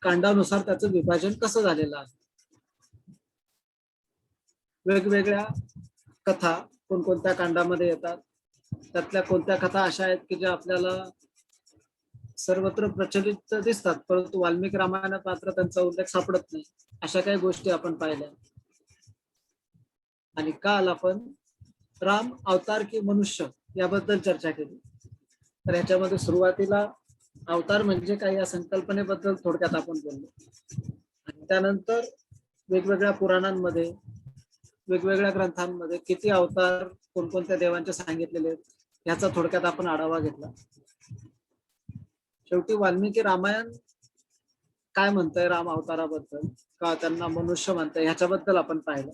कांडानुसार त्याचं विभाजन कसं झालेलं आहे. वेगवेगळ्या कथा कोणकोणत्या कांडामध्ये येतात, त्यातल्या कोणत्या कथा अशा आहेत की ज्या आपल्याला सर्वत्र प्रचलित दिसतात, परंतु वाल्मिकी रामायणात मात्र त्यांचा उल्लेख सापडत नाही. अशा काही गोष्टी आपण पाहिल्या. आणि काल आपण राम अवतार की मनुष्य याबद्दल चर्चा केली. तर याच्यामध्ये सुरुवातीला अवतार म्हणजे काय या संकल्पनेबद्दल थोडक्यात आपण बोललो, आणि त्यानंतर वेगवेगळ्या पुराणांमध्ये वेगवेगळ्या ग्रंथांमध्ये किती अवतार कोणकोणत्या देवांचे सांगितलेले आहेत याचा थोडक्यात आपण आढावा घेतला. शेवटी वाल्मिकी रामायण काय म्हणतंय राम अवताराबद्दल, का त्यांना मनुष्य म्हणतंय, ह्याच्याबद्दल आपण पाहिलं.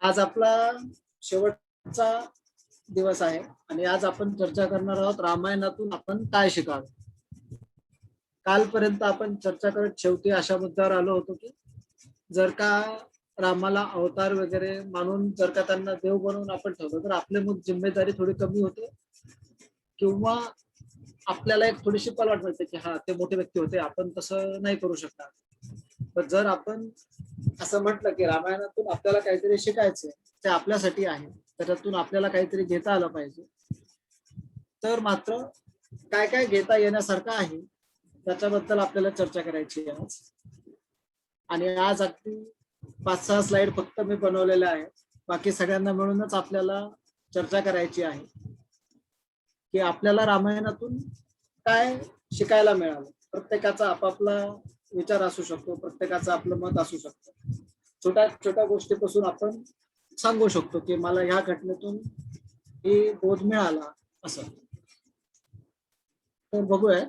आज आपला शेवटचा दिवस आहे आणि आज आपण चर्चा करणार आहोत रामायणातून आपण काय शिकावे. कालपर्यंत आपण चर्चा करत शेवटी अशा मुद्द्यावर आलो होतो की जर का रामाला अवतार वगैरे मानून जर का त्यांना देव बनवून आपण ठेवलं तर आपली मग जिम्मेदारी थोडी कमी होते, किंवा आपल्याला एक थोडीशी पलवाट मिळते की हा ते मोठे व्यक्ती होते, आपण तसं नाही करू शकणार. पण जर आपण असं म्हटलं की रामायणातून आपल्याला काहीतरी शिकायचंय, ते आपल्यासाठी आहे, त्याच्यातून आपल्याला काहीतरी घेता आलं पाहिजे, तर मात्र काय काय घेता येण्यासारखं आहे त्याच्याबद्दल आपल्याला चर्चा करायची आहे आज. आणि आज अगदी 5-6 स्लाइड फक्त मी बनवलेल्या आहेत, बाकी सगळ्यांना मिळूनच आपल्याला चर्चा करायची आहे की आपल्याला रामायणातून काय शिकायला मिळालं. प्रत्येकाचा आपापला विचार असू शकतो, प्रत्येकाचं आपलं मत असू शकतं. छोट्या छोट्या गोष्टीपासून आपण सांगू शकतो की मला ह्या घटनेतून ही बोध मिळाला असं. तर बघूया.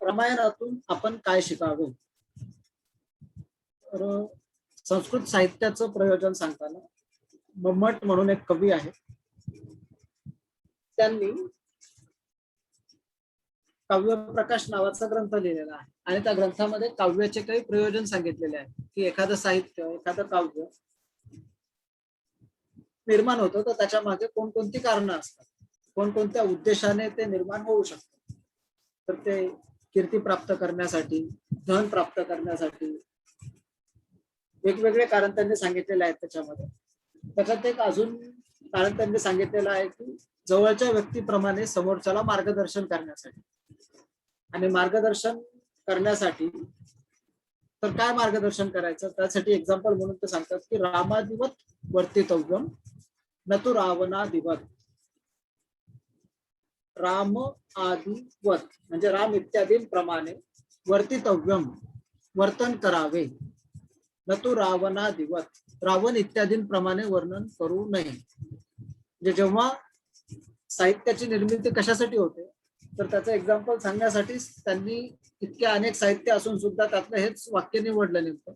रामायणातून आपण काय शिकावे. तर संस्कृत साहित्याचं प्रयोजन सांगताना मम्मट म्हणून एक कवी आहे, त्यांनी काव्यप्रकाश नावाचा ग्रंथ लिहिलेला आहे आणि त्या ग्रंथामध्ये काव्याचे काही प्रयोजन सांगितलेले आहे की एखादं साहित्य, एखादं काव्य निर्माण होतं तर त्याच्या मागे कोणकोणती कारणं असतात, कोणकोणत्या उद्देशाने ते निर्माण होऊ शकतं. तर ते कीर्ती प्राप्त करण्यासाठी, धन प्राप्त करण्यासाठी वेगवेगळे कारण त्यांनी सांगितलेले आहेत. त्याच्यात एक अजून कारण त्यांनी सांगितलेलं आहे की जवळच्या व्यक्तीप्रमाणे समोरच्याला मार्गदर्शन करण्यासाठी. आणि मार्गदर्शन करण्यासाठी तर काय मार्गदर्शन करायचं, त्यासाठी एक्झाम्पल म्हणून ते सांगतात की रामादिवत वर्तितव्यम न तु रावणादिवत. राम आदिवत म्हणजे राम इत्यादींप्रमाणे वर्तितव्यम वर्तन करावे, न तु रावणादिवत रावण इत्यादींप्रमाणे वर्णन करू नये. म्हणजे जेव्हा साहित्याची निर्मिती कशासाठी होते तर त्याचं एक्झाम्पल सांगण्यासाठी त्यांनी इतके अनेक साहित्य असून सुद्धा त्यातलं हेच वाक्य निवडलं नेमकं.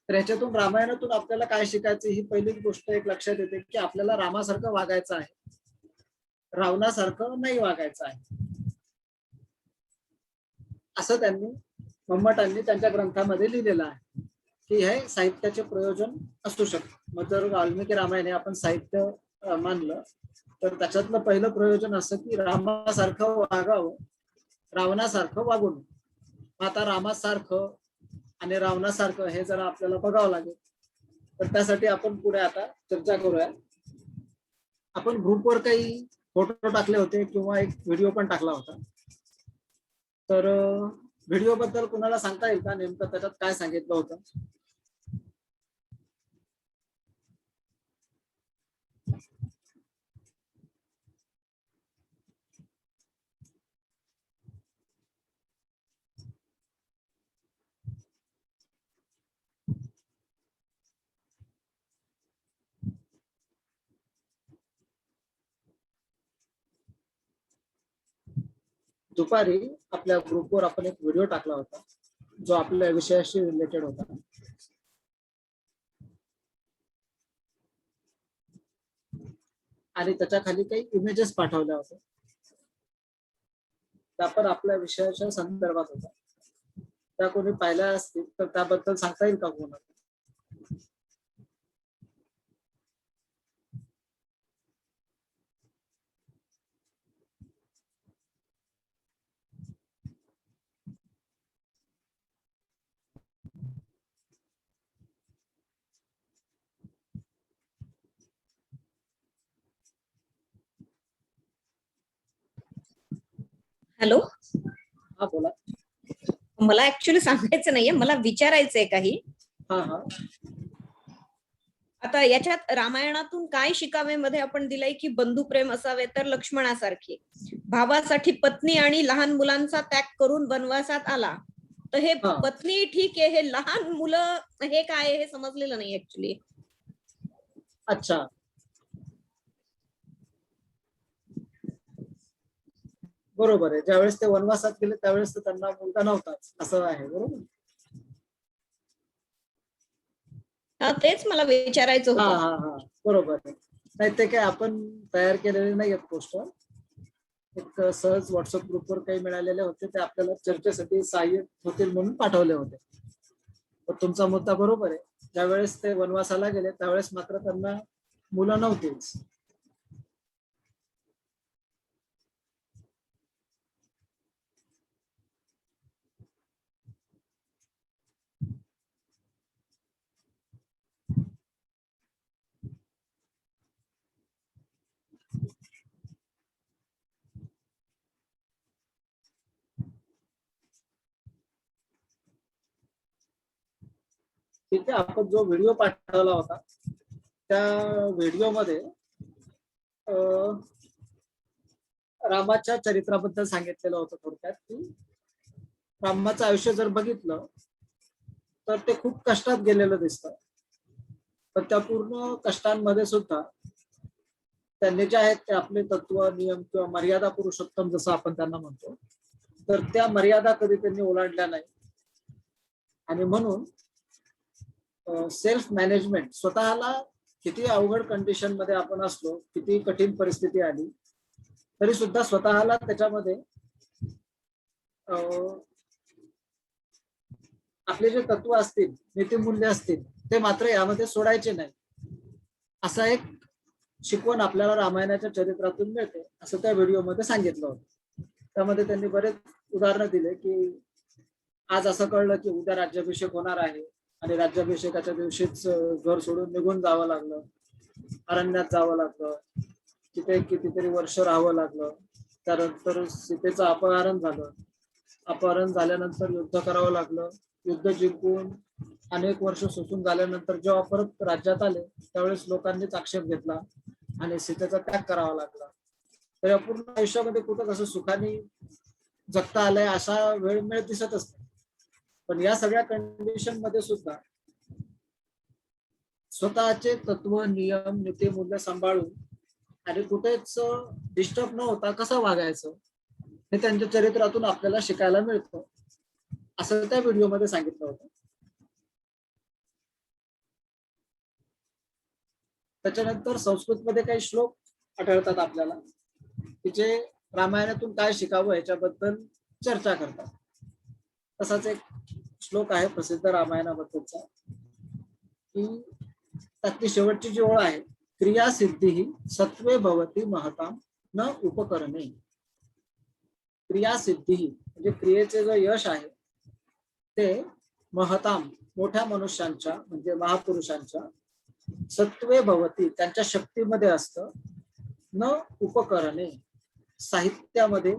तर याच्यातून रामायणातून आपल्याला काय शिकायचं ही पहिली गोष्ट एक लक्षात येते की आपल्याला रामासारखं वागायचं आहे, रावणासारखं नाही वागायचं आहे, असं त्यांनी मम्मटांनी त्यांच्या ग्रंथामध्ये लिहिलेलं आहे की हे साहित्याचे प्रयोजन असू शकतं. मग जर वाल्मिकी रामायण हे आपण साहित्य मानलं तर त्याच्यातलं पहिलं प्रयोजन असं की रामासारखं वागावं, रावणासारखं वागू नये. आता रामासारखं आणि रावणासारखं हे जरा आपल्याला बघावं लागेल. तर त्यासाठी आपण पुढे आता चर्चा करूया. आपण ग्रुपवर काही फोटो टाकले होते किंवा एक व्हिडिओ पण टाकला होता. तर व्हिडिओ बद्दल कुणाला सांगता येईल का नेमकं त्याच्यात काय सांगितलं होतं? दुपारी आपल्या ग्रुपवर आपण एक व्हिडिओ टाकला होता जो आपल्या विषयाशी रिलेटेड होता आणि त्याच्या खाली काही इमेजेस पाठवल्या होत्या. त्या पण आपल्या विषयाच्या संदर्भात होता. त्या कोणी पाहिल्या असतील तर त्याबद्दल सांगता येईल का कोणाला? हॅलो, हा बोला. मला ऍक्च्युली सांगायचं नाहीये, मला विचारायचंय काही. हा हा. आता याच्यात रामायणातून काय शिकावे मध्ये आपण दिलंय की बंधुप्रेम असावे तर लक्ष्मणासारखे, भावासाठी पत्नी आणि लहान मुलांचा त्याग करून वनवासात आला. तर हे हा. पत्नी ठीक आहे, हे लहान मुलं हे काय हे समजलेलं नाही ऍक्च्युली. अच्छा, बरोबर आहे. ज्यावेळेस ते वनवासात गेले त्यावेळेस त्यांना मुलगा नव्हताच, असं आहे. बरोबर. तेच मला विचारायचं हा होतं. हा हा, बरोबर आहे. नाही ते काय आपण तयार केलेले नाही आहेत पोस्टर. एक सहज व्हॉट्सअप ग्रुपवर काही मिळालेले होते, ते आपल्याला चर्चेसाठी सहाय्य होतील म्हणून पाठवले होते. पण तुमचा मुद्दा बरोबर आहे. ज्यावेळेस ते वनवासाला गेले त्यावेळेस मात्र त्यांना मुलं नव्हतीच. तिथे आपण जो व्हिडिओ पाठवला होता त्या व्हिडिओमध्ये रामाच्या चरित्राबद्दल सांगितलेलं होतं थोडक्यात, की रामाचं आयुष्य जर बघितलं तर ते खूप कष्टात गेलेलं दिसतं. पण त्या पूर्ण कष्टांमध्ये सुद्धा त्यांनी जे आहेत ते आपले तत्व, नियम किंवा मर्यादा पुरुषोत्तम जसं आपण त्यांना म्हणतो, तर त्या मर्यादा कधी त्यांनी ओलांडल्या नाही. आणि म्हणून सेल्फ मॅनेजमेंट, स्वतःला किती अवघड कंडिशन मध्ये आपण असलो, किती कठीण परिस्थिती आली तरी सुद्धा स्वतःला त्याच्यामध्ये आपले जे तत्व असतील, नीतिमूल्य असतील, ते मात्र यामध्ये सोडायचे नाही. असा एक शिकवण आपल्याला रामायणाच्या चरित्रातून मिळते, असं त्या व्हिडिओमध्ये सांगितलं होतं. त्यामध्ये त्यांनी बरेच उदाहरणं दिले की आज असं कळलं की उद्या राज्याभिषेक होणार आहे आणि राज्याभिषेकाच्या दिवशीच घर सोडून निघून जावं लागलं, अरण्यात जावं लागलं, तिथे कितीतरी वर्ष राहावं लागलं. त्यानंतर सीतेचं अपहरण झालं, अपहरण झाल्यानंतर युद्ध करावं लागलं, युद्ध जिंकून अनेक वर्ष सुसून झाल्यानंतर जेव्हा परत राज्यात आले त्यावेळेस लोकांनीच आक्षेप घेतला आणि सीतेचा त्याग करावा लागला. तर या पूर्ण आयुष्यामध्ये कुठं कसं सुखाने जगता आलंय असा वेळ मिळत दिसतच नाही. पण या सगळ्या कंडिशन मध्ये सुद्धा स्वतःचे तत्व, नियम, नीतिमूल्य सांभाळून आणि कुठेच डिस्टर्ब न होता कसं वागायचं हे त्यांच्या चरित्रातून आपल्याला शिकायला मिळतं, असं त्या व्हिडिओमध्ये सांगितलं होतं. त्याच्यानंतर संस्कृतमध्ये काही श्लोक आढळतात आपल्याला की जे रामायणातून काय शिकावं याच्याबद्दल चर्चा करतात. तसाच एक श्लोक आहे प्रसिद्ध रामायणाबद्दलचा, की त्यातली शेवटची जी ओळ आहे, क्रिया सिद्धी ही सत्वे भवती महताम न उपकरणे. क्रिया सिद्धी म्हणजे क्रियेचे जे यश आहे ते महताम मोठ्या मनुष्यांच्या म्हणजे महापुरुषांच्या, सत्वे भवती त्यांच्या शक्तीमध्ये असतं, न उपकरणे साहित्यामध्ये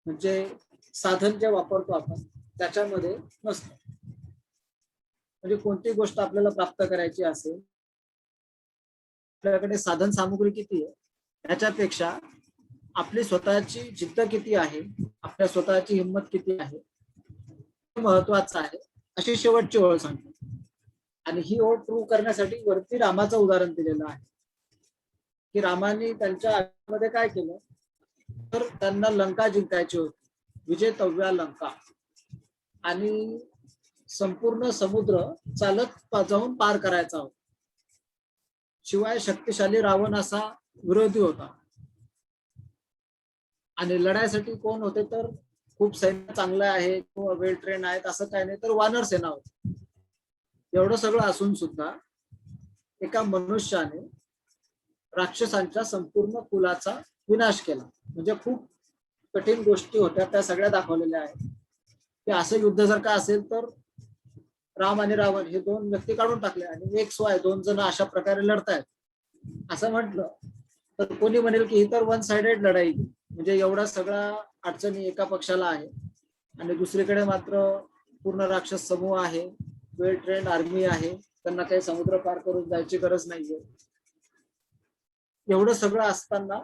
म्हणजे साधन जे वापरतो आपण त्याच्यामध्ये नसतं. म्हणजे कोणती गोष्ट आपल्याला प्राप्त करायची असेल, आपल्याकडे साधन सामुग्री किती आहे ह्याच्यापेक्षा आपली स्वतःची जिद्द किती आहे, आपल्या स्वतःची हिंमत किती आहे महत्वाचं आहे, अशी शेवटची ओळ सांगतो. आणि ही ओळ प्रूव्ह करण्यासाठी वरती रामाचं उदाहरण दिलेलं आहे की रामाने त्यांच्या आयुष्यामध्ये काय केलं, तर त्यांना लंका जिंकायची होती, विजयतव्या लंका, आणि संपूर्ण समुद्र चालत जाऊन पार करायचा होता. शिवाय शक्तिशाली रावण असा विरोधी होता आणि लढाईसाठी कोण होते तर खूप सैन्य चांगलं आहे किंवा वेल ट्रेन आहेत असं काही नाही, तर वानर सेना होती. एवढं सगळं असून सुद्धा एका मनुष्याने राक्षसांच्या संपूर्ण कुलाचा विनाश केला. म्हणजे खूप कठीण गोष्टी होत्या त्या सगळ्या दाखवलेल्या आहेत की असं युद्ध जर का असेल तर राम आणि रावण हे दोन व्यक्ती काढून टाकले आणि एक स्वाय दोन जण अशा प्रकारे लढतायत असं म्हटलं तर कोणी म्हणेल की ही तर वन साइडेड लढाई, म्हणजे एवढा सगळा अडचणी एका पक्षाला आहे आणि दुसरीकडे मात्र पूर्ण राक्षस समूह आहे, वेल ट्रेंड आर्मी आहे, त्यांना काही समुद्र पार करून जायची गरज नाहीये. एवढं सगळं असताना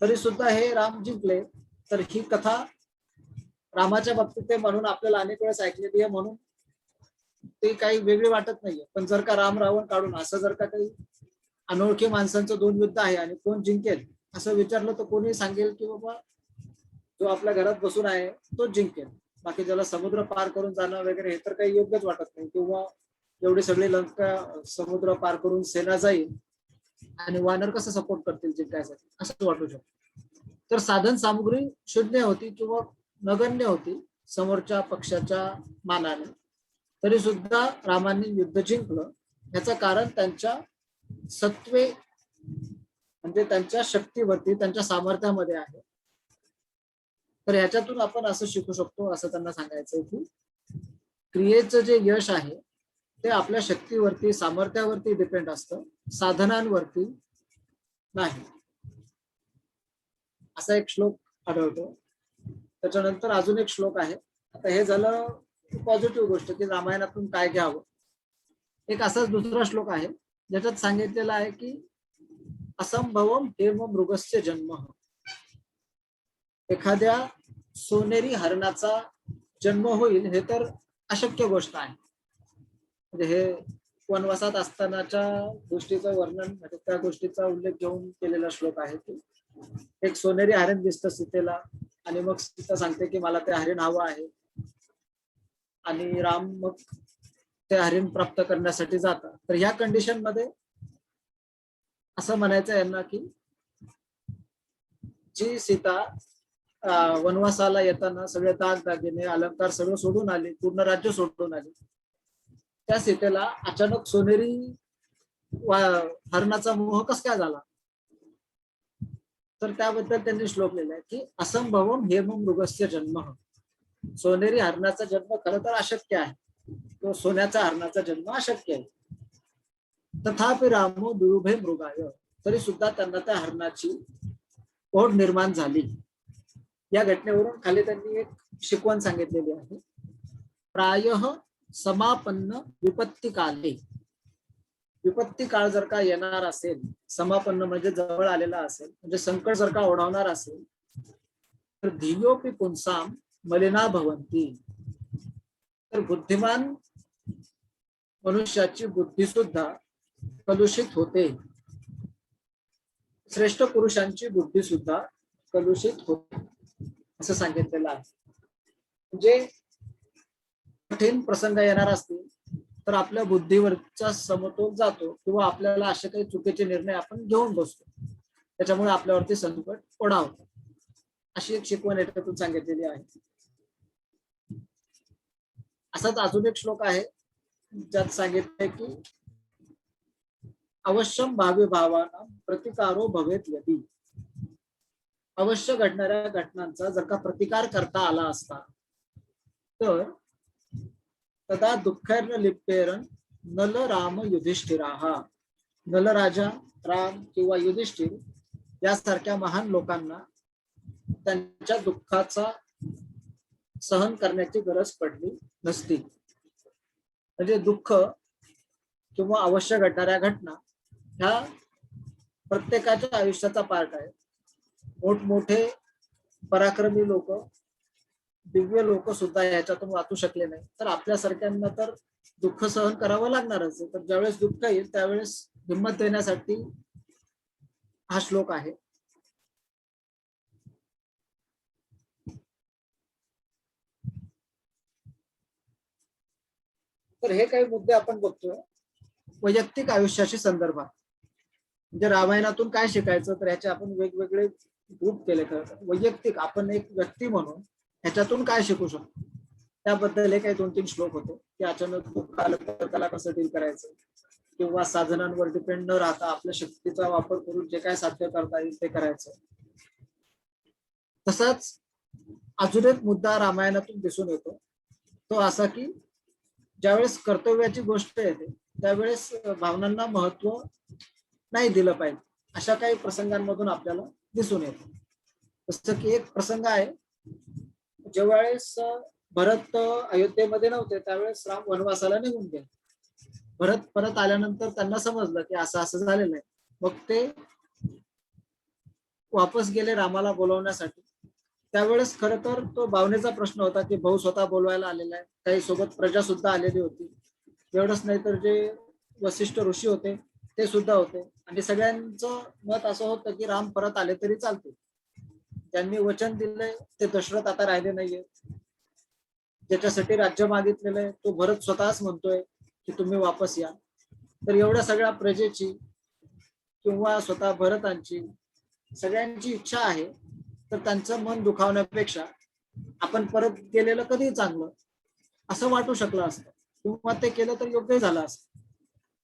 तरी सुद्धा हे राम जिंकले. तर ही कथा रामाच्या बाबतीत ते म्हणून आपल्याला अनेक वेळेस ऐकलेली आहे, म्हणून ते काही वेगळे वाटत नाहीये. पण जर का राम रावण काढून असं जर का काही अनोळखी माणसांचं दोन युद्ध आहे आणि कोण जिंकेल असं विचारलं तर कोणी सांगेल की बाबा जो आपल्या घरात बसून आहे तो जिंकेल. बाकी ज्याला समुद्र पार करून जाणं वगैरे हे तर काही योग्यच वाटत नाही. किंवा एवढी सगळी लंका समुद्र पार करून सेना जाईल आणि वानर कसं सपोर्ट करतील जिंकायसाठी असं वाटू शकतं. तर साधन सामुग्री शून्य होती किंवा नगण्य होती समोरच्या पक्षाच्या मानाने, तरी सुद्धा रामांनी युद्ध जिंकलं. याचं कारण त्यांच्या सत्वे म्हणजे त्यांच्या शक्तीवरती, त्यांच्या सामर्थ्यामध्ये आहे. तर ह्याच्यातून आपण असं शिकू शकतो, असं त्यांना सांगायचंय की क्रियेचं जे यश आहे ते आपल्या शक्तीवरती, सामर्थ्यावरती डिपेंड असतं, साधनांवरती नाही. असा एक श्लोक आढळतो. त्याच्यानंतर अजून एक श्लोक आहे. आता हे झालं पॉझिटिव्ह गोष्ट की रामायणातून काय घ्यावं. एक असाच दुसरा श्लोक आहे ज्याच्यात सांगितलेलं आहे की असंभवम हेम मृगस्य जन्म. एखाद्या सोनेरी हरणाचा जन्म होईल हे तर अशक्य गोष्ट आहे. म्हणजे हे वनवासात असतानाच्या गोष्टीचं वर्णन, म्हणजे त्या गोष्टीचा उल्लेख घेऊन केलेला श्लोक आहे की एक सोनेरी हरिण दिसतं सीतेला आणि मग सीता सांगते की मला ते हरिण हवं आहे आणि राम मग ते हरिण प्राप्त करण्यासाठी जातात. तर ह्या कंडिशन मध्ये असं म्हणायचं यांना की जी सीता वनवासाला येताना सगळे दागदागिने अलंकार सगळं सोडून आले, पूर्ण राज्य सोडून आले, त्या सीतेला अचानक सोनेरी हरणाचा मोह कस काय झाला. तर त्याबद्दल त्यांनी श्लोक लिहिलाय की असंभवम हेम मृगस्य जन्म. सोनेरी हरणाचा जन्म खरं तर अशक्य आहे, तो सोन्याचा हरणाचा जन्म अशक्य आहे. तथापि रामो दुरुभे मृगाय, तरी सुद्धा त्यांना त्या हरणाची ओढ निर्माण झाली. या घटनेवरून खाली त्यांनी एक शिकवण सांगितलेली आहे. प्रायः समापन्न विपत्ती काले. विपत्ती काळ जर का येणार असेल, समापन्न म्हणजे जवळ आलेला असेल, म्हणजे संकट जर का ओढवणार असेल, तर धियोपि पुंसाम मलिना भवंती. तर बुद्धिमान मनुष्याची बुद्धी सुद्धा कलुषित होते. श्रेष्ठ पुरुषांची बुद्धी सुद्धा कलुषित होते असं सांगितलेलं आहे. म्हणजे कठीण प्रसंग येणार असतील तर आपल्या बुद्धीवरचा समतोल जातो किंवा आपल्याला असे काही चुकीचे निर्णय आपण घेऊन बसतो, त्याच्यामुळे आपल्यावरती संकट ओढावतं. अशी एक शिकवण याच्यातून सांगितलेली आहे. असाच अजून एक श्लोक आहे ज्यात सांगितलंय की अवश्यम भावी भावाना प्रतिकारो भवेत यदी. अवश्य घडणाऱ्या घटनांचा जर का प्रतिकार करता आला असता तर तदा दुःखैर्न लिप्तेरन नल राम युधिष्ठिराहा. नलराजा राम किंवा युधिष्ठिर यासारख्या महान लोकांना त्यांच्या दुःखाचा सहन करण्याची गरज पडली नसती. म्हणजे दुःख किंवा अवश्य घडणाऱ्या घटना ह्या प्रत्येकाच्या आयुष्याचा पार्ट आहे. मोठमोठे पराक्रमी लोक, दिव्य लोक सुद्धा ह्याच्यातून वाचू शकले नाही, तर आपल्यासारख्यांना तर दुःख सहन करावं लागणारच आहे. तर ज्यावेळेस दुःख येईल त्यावेळेस हिंमत देण्यासाठी हा श्लोक आहे. तर हे काही मुद्दे आपण बघतोय वैयक्तिक आयुष्याशी संदर्भात. म्हणजे रामायणातून काय शिकायचं, तर ह्याचे आपण वेगवेगळे ग्रुप केले. खरं वैयक्तिक आपण एक व्यक्ती म्हणून ह्याच्यातून काय शिकू शकतो त्याबद्दल हे काही 2-3 श्लोक होते की अचानक दुःख आलं तर त्याला कसं डील करायचं, किंवा साधनांवर डिपेंड न राहता आपल्या शक्तीचा वापर करून जे काय साध्य करता येईल ते करायचं. तसाच अजून एक मुद्दा रामायणातून दिसून येतो, तो असा की ज्यावेळेस कर्तव्याची गोष्ट येते त्यावेळेस भावनांना महत्व नाही दिलं पाहिजे, अशा काही प्रसंगांमधून आपल्याला दिसून येतं. जसं की एक प्रसंग आहे, ज्यावेळेस भरत अयोध्येमध्ये नव्हते त्यावेळेस राम वनवासाला निघून गेले. भरत परत आल्यानंतर त्यांना समजलं की असं असं झालेलं आहे. मग ते वापस गेले रामाला बोलवण्यासाठी. त्यावेळेस खरं तर तो भावनेचा प्रश्न होता की भाऊ स्वतः बोलवायला आलेला आहे, काही सोबत प्रजा सुद्धा आलेली होती. एवढंच नाही तर जे वसिष्ठ ऋषी होते ते सुद्धा होते, आणि सगळ्यांचं मत असं होतं की राम परत आले तरी चालते. त्यांनी वचन दिलंय ते दशरथ आता राहिले नाहीये. ज्याच्यासाठी राज्य मागितलेलं आहे तो भरत स्वतःच म्हणतोय की तुम्ही वापस या. तर एवढ्या सगळ्या प्रजेची किंवा स्वतः भरतांची सगळ्यांची इच्छा आहे, तर त्यांचं मन दुखावण्यापेक्षा आपण परत गेलेलं कधी चांगलं असं वाटू शकलं असतं, किंवा ते केलं तर योग्य झालं असतं.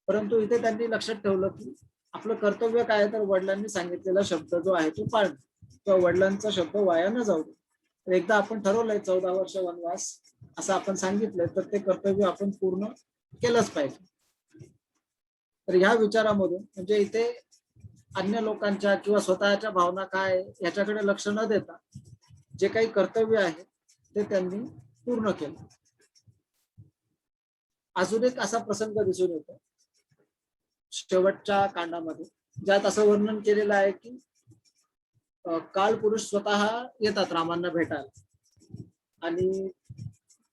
परंतु इथे त्यांनी लक्षात ठेवलं की आपलं कर्तव्य काय, तर वडिलांनी सांगितलेला शब्द जो आहे तो पाळणं, किंवा वडिलांचा शब्द वाया न जाऊ दे. तर एकदा आपण ठरवलंय 14 वर्ष वनवास असं आपण सांगितलंय, तर ते कर्तव्य आपण पूर्ण केलंच पाहिजे. तर ह्या विचारामधून म्हणजे इथे अन्य लोकांच्या किंवा स्वतःच्या भावना काय याच्याकडे लक्ष न देता जे काही कर्तव्य आहे ते त्यांनी पूर्ण केलं. अजून एक असा प्रसंग दिसून येतो शेवटच्या कांडामध्ये, ज्यात असं वर्णन केलेलं आहे की काल पुरुष स्वतः येतात रामांना भेटायला, आणि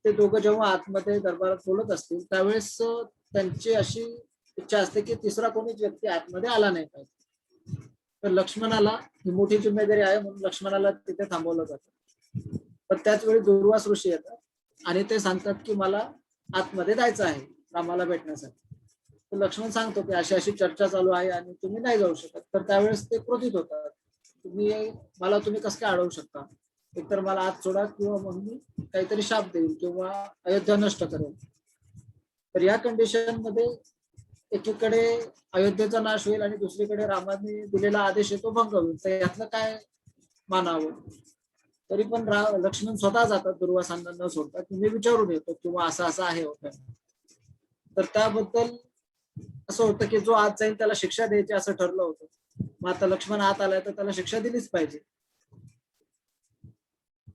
ते दोघं जेव्हा आतमध्ये दरबारात बोलत असतील त्यावेळेस त्यांची अशी इच्छा असते की तिसरा कोणीच व्यक्ती आतमध्ये आला नाही पाहिजे. तर लक्ष्मणाला ही मोठी जिम्मेदारी आहे म्हणून लक्ष्मणाला तिथे थांबवलं जातं. पण त्याच वेळी दुर्वास ऋषी येतात आणि ते सांगतात की मला आतमध्ये जायचं आहे रामाला भेटण्यासाठी. तर लक्ष्मण सांगतो की अशी अशी चर्चा चालू आहे आणि तुम्ही नाही जाऊ शकत. तर त्यावेळेस ते क्रोधित होतात, तुम्ही कसं काय अडवू शकता, एकतर मला आत सोडा किंवा मग मी काहीतरी शाप देईल किंवा अयोध्या नष्ट करेल. तर या कंडिशन मध्ये एकीकडे अयोध्येचा नाश होईल आणि दुसरीकडे रामाने दिलेला आदेश आहे तो भंग होईल. तर यातलं काय मानावं. तरी पण लक्ष्मण स्वतः जातात दुर्वासांना न सोडता, की मी विचारून येतो किंवा असं असं आहे होतं. तर त्याबद्दल असं होतं की जो आत जाईल त्याला शिक्षा द्यायची असं ठरलं होतं. मग आता लक्ष्मण आत आलाय तर त्याला शिक्षा दिलीच पाहिजे.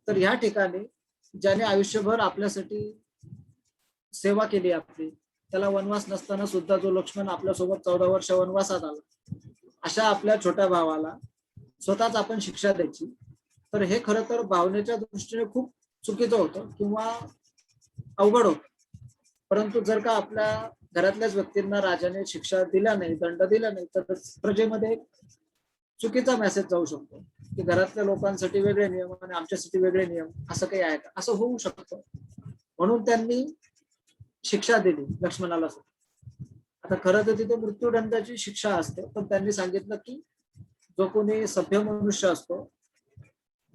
तर ह्या ठिकाणी ज्याने आयुष्यभर आपल्यासाठी सेवा केली आपली, त्याला वनवास नसताना सुद्धा जो लक्ष्मण आपल्यासोबत 14 वर्ष वनवासात आला, अशा आपल्या छोट्या भावाला स्वतःच आपण शिक्षा द्यायची, तर हे खरं तर भावनेच्या दृष्टीने खूप चुकीचं होतं किंवा अवघड होतं. परंतु जर का आपल्या घरातल्याच व्यक्तींना राजाने शिक्षा दिल्या नाही, दंड दिला नाही, तर प्रजेमध्ये चुकीचा मेसेज जाऊ शकतो की घरातल्या लोकांसाठी वेगळे नियम आणि आमच्यासाठी वेगळे नियम, असं काही आहे का, असं होऊ शकतं. म्हणून त्यांनी शिक्षा दिली लक्ष्मणाला. आता खरं तर तिथे मृत्यूदंडाची शिक्षा असते, पण त्यांनी सांगितलं की जो कोणी सभ्य मनुष्य असतो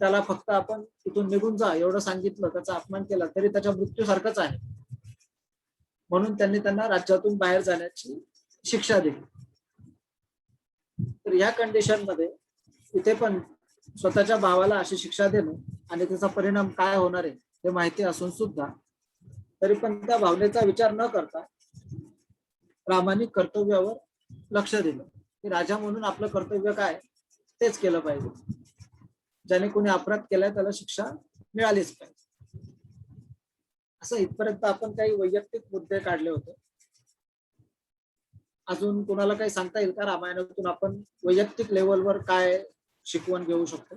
त्याला फक्त आपण तिथून निघून जा एवढं सांगितलं, त्याचा अपमान केला तरी त्याच्या मृत्यूसारखंच आहे. म्हणून त्यांनी त्यांना राज्यातून बाहेर जाण्याची शिक्षा दिली. तर या कंडिशन मध्ये इथे पण स्वतःच्या भावाला अशी शिक्षा देणं आणि त्याचा परिणाम काय होणार आहे हे माहिती असून सुद्धा तरी पण त्या भावनेचा विचार न करता रामाने कर्तव्यावर लक्ष दिलं की राजा म्हणून आपलं कर्तव्य काय तेच केलं पाहिजे. ज्याने कोणी अपराध केलाय त्याला शिक्षा मिळालीच पाहिजे. असं इथपर्यंत आपण काही वैयक्तिक मुद्दे काढले होते. अजून कोणाला काही सांगता येईल का रामायणातून आपण वैयक्तिक लेवलवर काय शिकवण घेऊ शकतो?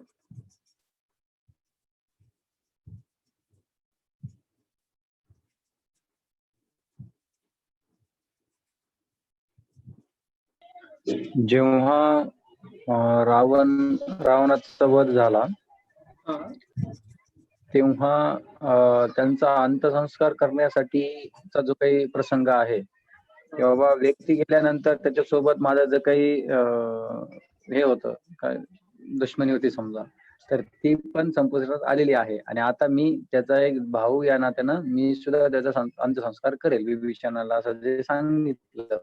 जेव्हा रावणाचा वध झाला तेव्हा त्यांचा अंत्यसंस्कार करण्यासाठीचा जो काही प्रसंग आहे, की बाबा व्यक्ती गेल्यानंतर त्याच्यासोबत माझं जे काही हे होतं, काय दुश्मनी होती समजा, तर ती पण संपुष्टात आलेली आहे. आणि आता मी त्याचा एक भाऊ या नात्यानं मी सुद्धा त्याचा अंत्यसंस्कार करेल विभीषणाला, असं जे सांगितलं.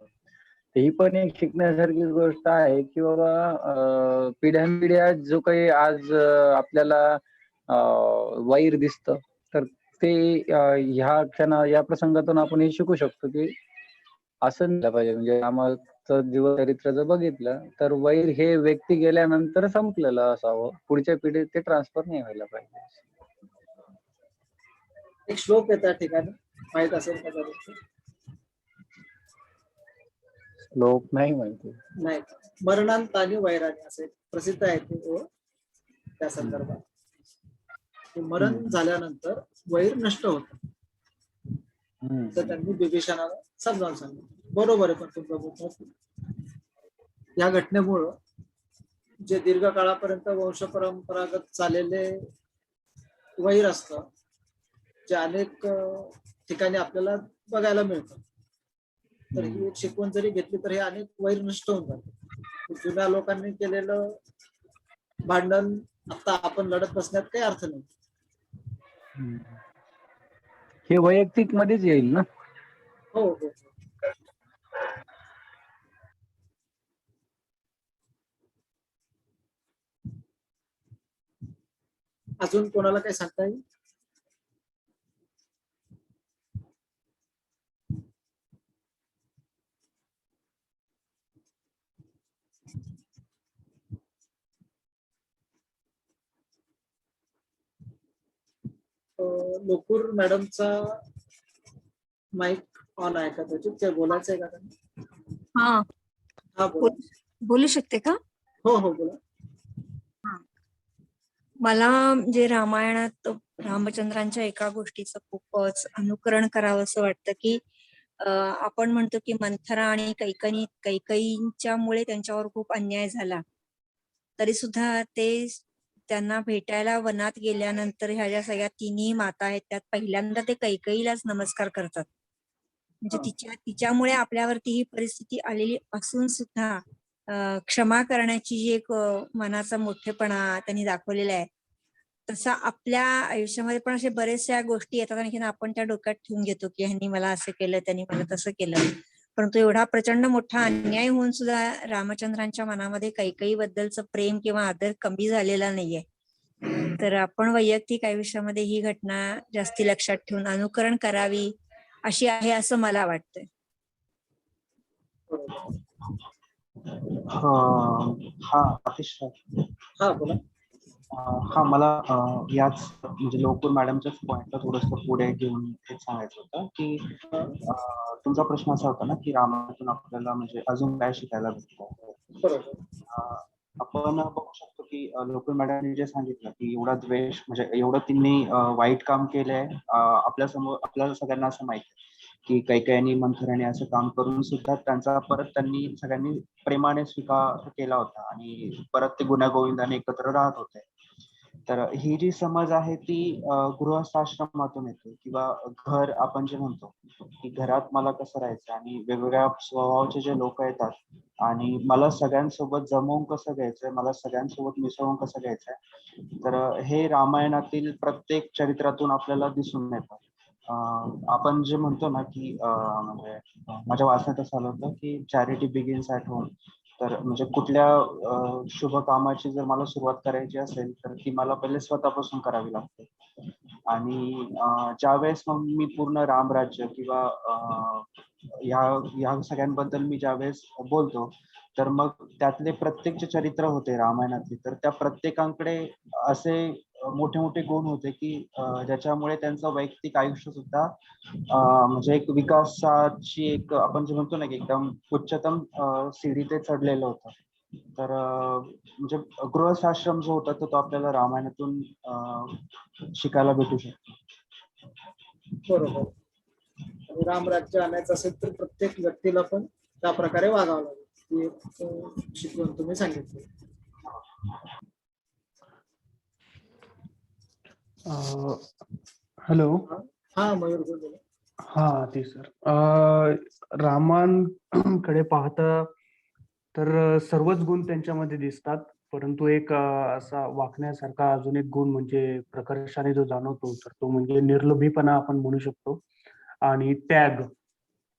ही पण एक शिकण्यासारखी गोष्ट आहे की बाबा पिढ्यानपिढ्या जो काही आज आपल्याला वैर दिसतं, तर ते ह्या या प्रसंगातून आपण हे शिकू शकतो की असं नाही पाहिजे. म्हणजे जीवचरित्र जर बघितलं तर वैर हे व्यक्ती गेल्यानंतर संपलेलं असावं, पुढच्या पिढीत ते ट्रान्सफर नाही व्हायला पाहिजे. एक श्लोक आहे त्या ठिकाणी, माहित असेल का जरूर? लोक नाही माहिती. नाही, मरणांतानी वैराणी असे प्रसिद्ध आहे ते ओळ त्या संदर्भात. की मरण झाल्यानंतर वैर नष्ट होत, तर त्यांनी बिभीषणाला समजावून सांगितलं. बरोबर आहे, पण तुमचं बोलणं या घटनेमुळं जे दीर्घ काळापर्यंत वंश परंपरागत चाललेले वैर असतं, जे अनेक ठिकाणी आपल्याला बघायला मिळतं, तर ही एक शिकवण जरी घेतली तर हे अनेक वैर नष्ट होऊन जाते. जुन्या लोकांनी केलेलं भांडण आता आपण लढत बसण्यात काही अर्थ नाही. हे वैयक्तिक मध्येच येईल ना. हो हो. अजून कोणाला काही सांगता येईल? लोकूर मॅडमचा माईक ऑन आहे का? त्याच्यात काय बोलायचं आहे का त्यांना? हा, हा बोला. बोलू शकते का? हो हो बोला. मला म्हणजे रामायणात रामचंद्रांच्या एका गोष्टीचं खूपच अनुकरण करावं असं वाटतं की आपण म्हणतो की मंथरा आणि कैकईंच्या मुळे त्यांच्यावर खूप अन्याय झाला, तरी सुद्धा ते त्यांना भेटायला वनात गेल्यानंतर ह्या ज्या सगळ्या तिन्ही माता आहेत त्यात पहिल्यांदा ते कैकईलाच नमस्कार करतात. म्हणजे तिच्यामुळे आपल्यावरती ही परिस्थिती आलेली असून सुद्धा क्षमा करण्याची जी एक मनाचा मोठेपणा त्यांनी दाखवलेला आहे, तसा आपल्या आयुष्यामध्ये पण असे बरेचशा गोष्टी येतात आणि आपण त्या डोक्यात ठेवून घेतो की ह्यांनी मला असं केलं, त्यांनी मला तसं केलं. परंतु एवढा प्रचंड मोठा अन्याय होऊन सुद्धा रामचंद्रांच्या मनामध्ये कैकईबद्दलचं प्रेम किंवा आदर कमी झालेला नाहीये. तर आपण वैयक्तिक आयुष्यामध्ये ही घटना जास्ती लक्षात ठेवून अनुकरण करावी अशी आहे असं मला वाटतंय. हा आतिश, हा बोला. हा मला याच म्हणजे लोकूर मॅडमच्याच पॉइंटला थोडंसं पुढे घेऊन हेच सांगायचं होतं की तुमचा प्रश्न असा होता ना की रामायणातून आपल्याला म्हणजे अजून काय शिकायला भेटतं. बरोबर. आपण बघू शकतो की लोकूर मॅडमने जे सांगितलं की एवढा द्वेष म्हणजे एवढं त्यांनी वाईट काम केलंय आपल्यासमोर, आपल्याला सगळ्यांना असं माहिती आहे की कैकेयीने मंथराने असं काम करून सुद्धा त्यांचा परत त्यांनी सगळ्यांनी प्रेमाने स्वीकार केला होता आणि परत ते गुण्यागोविंदाने एकत्र राहत होते. तर ही जी समज आहे ती गृहस्थाश्रमातून येते किंवा घर आपण जे म्हणतो की घरात मला कसं राहायचं आणि वेगवेगळ्या स्वभावाचे जे लोक येतात आणि मला सगळ्यांसोबत जमवून कसं घ्यायचंय, मला सगळ्यांसोबत मिसळून कसं घ्यायचंय, तर हे रामायणातील प्रत्येक चरित्रातून आपल्याला दिसून येतं. आपण जे म्हणतो ना की म्हणजे माझ्या वाचण्यात असं आलं होतं की चॅरिटी बिगिन्स ॲट होम. तर म्हणजे कुठल्या शुभ कामाची जर मला सुरुवात करायची असेल तर ती मला पहिले स्वतःपासून करावी लागते. आणि ज्यावेळेस मग मी पूर्ण रामराज्य किंवा ह्या सगळ्यांबद्दल मी ज्यावेळेस बोलतो तर मग त्यातले प्रत्येक जे चरित्र होते रामायणातले, तर त्या प्रत्येकांकडे असे मोठे मोठे गुण होते की ज्याच्यामुळे त्यांचं वैयक्तिक आयुष्य सुद्धा म्हणजे एक विकासाची एक आपण जे म्हणतो ना की एकदम उच्चतम सीडी ते चढलेलं होतं. तर म्हणजे गृहस्थाश्रम जो होता तो आपल्याला रामायणातून शिकायला भेटू शकतो. बरोबर. आणि रामराज्य आणायचं असेल तर प्रत्येक व्यक्तीला पण त्या प्रकारे वागावं लागेल, ही एक शिकवण तुम्ही सांगितली. हॅलो. हा मयूर बोल. हा ते सर, रामांकडे पाहता तर सर्वच गुण त्यांच्यामध्ये दिसतात, परंतु एक असा वाकण्यासारखा अजून एक गुण म्हणजे प्रकर्षाने जो जाणवतो तर तो म्हणजे निर्लोभीपणा आपण म्हणू शकतो आणि त्याग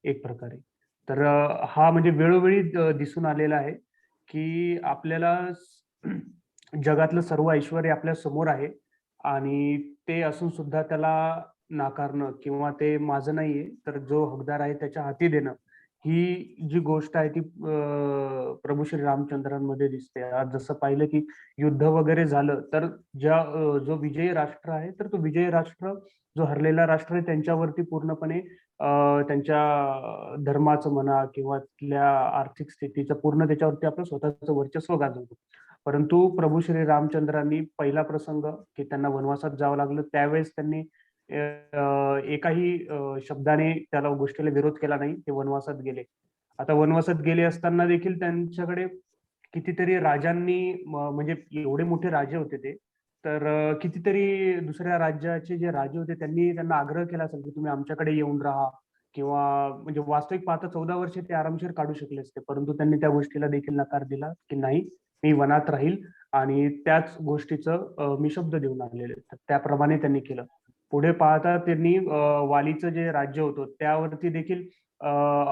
एक प्रकारे. तर हा म्हणजे वेळोवेळी दिसून आलेला आहे की आपल्याला जगातलं सर्व ऐश्वर्य आपल्या समोर आहे आणि ते असून सुद्धा त्याला नाकारणं किंवा ते माझं नाहीये तर जो हकदार आहे त्याच्या हाती देणं, ही जी गोष्ट आहे ती प्रभू श्री रामचंद्रांमध्ये दिसते. आज जसं पाहिलं की युद्ध वगैरे झालं तर जो विजयी राष्ट्र आहे तर तो विजयी राष्ट्र जो हरलेला राष्ट्र आहे त्यांच्यावरती पूर्णपणे त्यांच्या धर्माचं म्हणा किंवा तिथल्या आर्थिक स्थितीचं पूर्ण त्याच्यावरती आपलं स्वतःचं वर्चस्व गाजवतो. परंतु प्रभू श्री रामचंद्रांनी पहिला प्रसंग की त्यांना वनवासात जावं लागलं त्यावेळेस त्यांनी एकाही शब्दाने त्याला गोष्टीला विरोध केला नाही. ते वनवासात गेले. आता वनवासात गेले असताना देखील त्यांच्याकडे कितीतरी राजांनी म्हणजे एवढे मोठे राजे होते ते, तर कितीतरी दुसऱ्या राज्याचे जे राजे होते त्यांनी त्यांना आग्रह केला असेल की तुम्ही आमच्याकडे येऊन राहा किंवा म्हणजे वास्तविक पाहता 14 वर्षे ते आरामशीर काढू शकले असते. परंतु त्यांनी त्या गोष्टीला देखील नकार दिला की नाही, मी वनात राहील आणि त्याच गोष्टीचं मी शब्द देऊन आलेले. तर त्याप्रमाणे त्यांनी केलं. पुढे पाहता त्यांनी वालीचं जे राज्य होतं त्यावरती देखील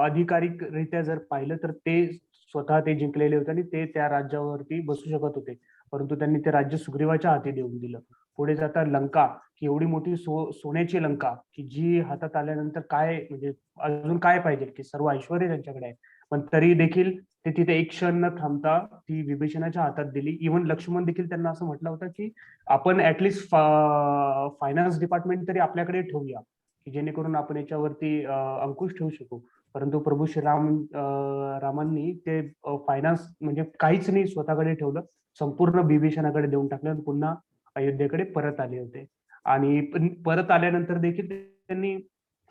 अधिकारिकरित्या जर पाहिलं तर ते स्वतः ते जिंकलेले होते आणि ते त्या राज्यावरती बसू शकत होते. परंतु त्यांनी ते राज्य सुग्रीवाच्या हाती देऊन दिलं. पुढे जाता लंका ही एवढी मोठी सोन्याची लंका की जी हातात आल्यानंतर काय म्हणजे अजून काय पाहिजे की सर्व ऐश्वर्य त्यांच्याकडे आहे. पण तरी देखील ते तिथे एक क्षण न थांबता ती विभीषणाच्या हातात दिली. इव्हन लक्ष्मण देखील त्यांना असं म्हटलं होतं की आपण ऍटलिस्ट फायनान्स डिपार्टमेंट तरी आपल्याकडे ठेवूया की जेणेकरून आपण याच्यावरती अंकुश ठेवू शकू. परंतु प्रभू रामांनी ते फायनान्स म्हणजे काहीच नाही स्वतःकडे ठेवलं, संपूर्ण बिभीषणाकडे देऊन टाकलं आणि पुन्हा अयोध्येकडे परत आले होते. आणि परत आल्यानंतर देखील त्यांनी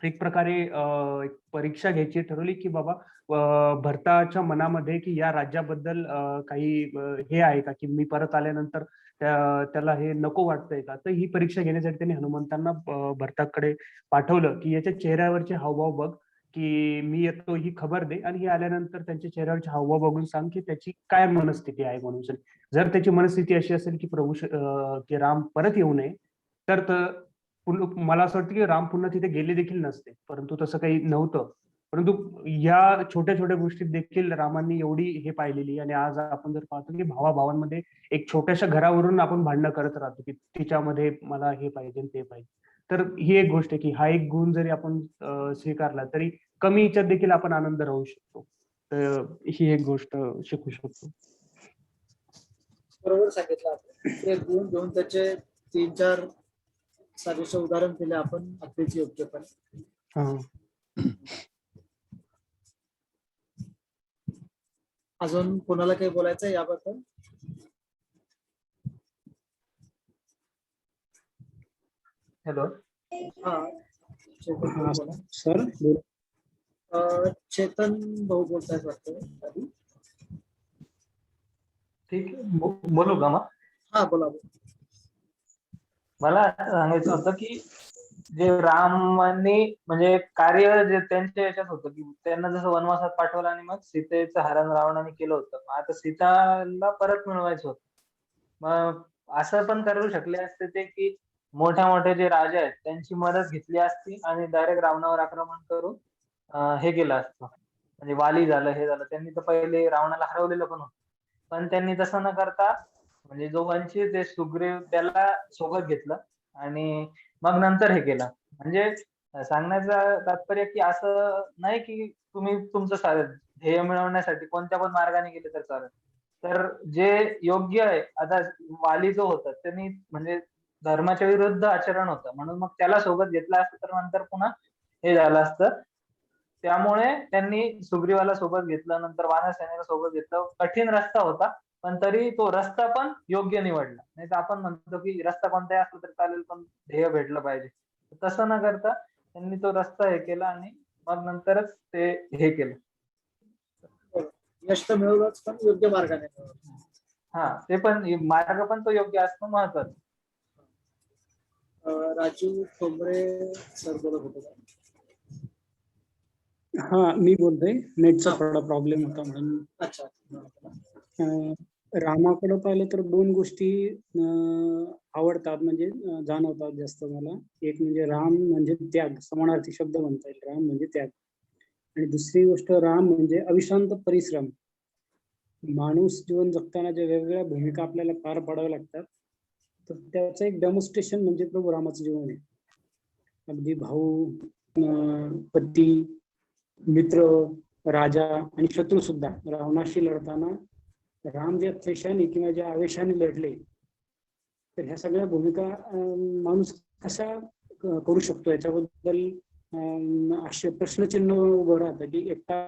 एक प्रकारे एक परीक्षा घ्यायची ठरवली की बाबा भरताच्या मनामध्ये की या राज्याबद्दल काही हे आहे का की मी परत आल्यानंतर त्याला हे नको वाटतंय का. तर ही परीक्षा घेण्यासाठी त्यांनी हनुमंतांना भरताकडे पाठवलं की याच्या चेहऱ्यावरचे हावभाव बघ की मी येतो ही खबर दे आणि ही आल्यानंतर त्यांच्या चेहऱ्यावरचे हावभाव बघून सांग की त्याची काय मनस्थिती आहे म्हणून. जर त्याची मनस्थिती अशी असेल की की राम परत येऊ नये तर मला असं वाटतं की राम पुन्हा तिथे गेले देखील नसते. परंतु तसं काही नव्हतं. परंतु या छोट्या छोट्या गोष्टीत देखील रामांनी एवढी हे पाहिलेली. आणि आज आपण जर पाहतो की भावाभावांमध्ये एक छोट्याशा घरावरून आपण भांडणं करत राहतो की तिच्यामध्ये मला हे पाहिजे ते पाहिजे. तर ही एक गोष्ट आहे की हा एक गुण जरी आपण स्वीकारला तरी कमी याच्यात देखील आपण आनंद राहू शकतो. तर ही एक गोष्ट शिकू शकतो. बरोबर सांगितलं आपण. ते गुण घेऊन त्याचे 3-4 साजेसे उदाहरण दिले आपण अगदीच योग्यपणे. अजून कोणाला काही बोलायचं आहे याबद्दल? हॅलो. हा सर. चेतन भाऊ बोलतायत वाटतं. ठीक आहे, बोलू का मग? हा बोला. मला सांगायचं होतं की जे रामांनी म्हणजे कार्य जे त्यांच्या याच्यात होतं की त्यांना जसं वनवासात पाठवलं आणि मग सीतेचं हरण रावणाने केलं होतं. आता सीताला परत मिळवायचं होतं. मग असं पण करू शकले असते ते की मोठ्या मोठे जे राजे आहेत त्यांची मदत घेतली असती आणि डायरेक्ट रावणावर आक्रमण करून हे केलं असतं. म्हणजे वाली झालं हे झालं, त्यांनी तर पहिले रावणाला हरवलेलं पण होतं. पण त्यांनी तसं न करता म्हणजे जो वंचित ते सुग्रीव त्याला सोबत घेतलं आणि मग नंतर हे केलं. म्हणजे सांगण्याचं तात्पर्य की असं नाही की तुम्ही तुमचं ध्येय मिळवण्यासाठी कोणत्या पण मार्गाने गेले तर चालेल. तर जे योग्य आहे, आता वाली जो होता त्यांनी म्हणजे धर्माच्या विरुद्ध आचरण होतं म्हणून मग त्याला सोबत घेतलं असतं तर नंतर पुन्हा हे झालं असतं. त्यामुळे त्यांनी सुग्रीवाला सोबत घेतलं, नंतर वानरसेनेला सोबत घेतलं. कठीण रस्ता होता पण तरी तो रस्ता पण योग्य निवडला. नाही तर आपण म्हणतो की रस्ता कोणताही असला तर चालेल पण ध्येय भेटलं पाहिजे. तसं न करता त्यांनी तो रस्ता हे केला आणि मग नंतरच ते हे केलं. यश तर मिळवलंच पण योग्य मार्गाने मिळवलं. हा, ते पण मार्ग पण तो योग्य असणं महत्वाचं. राजू ठोंबरे सर बोलत होते. हा, मी बोलतोय. नेटचा थोडा प्रॉब्लेम होता म्हणून. अच्छा. रामाकडे पाहिलं तर 2 गोष्टी आवडतात म्हणजे जाणवतात जास्त मला. एक म्हणजे राम म्हणजे त्याग, समानार्थी शब्द म्हणता येईल. राम म्हणजे त्याग. आणि दुसरी गोष्ट राम म्हणजे अविश्रांत परिश्रम. माणूस जीवन जगताना ज्या वेगवेगळ्या भूमिका आपल्याला पार पाडाव्या लागतात तर त्याचं एक डेमॉन्स्ट्रेशन म्हणजे प्रभू रामाचं जीवन आहे. अगदी भाऊ, पती, मित्र, राजा आणि शत्रू सुद्धा रावणाशी लढताना राम ज्या त्वेषाने किंवा ज्या आवेशाने लढले, तर ह्या सगळ्या भूमिका माणूस कसा करू शकतो याच्याबद्दल प्रश्नचिन्ह उभं राहतं की एकटा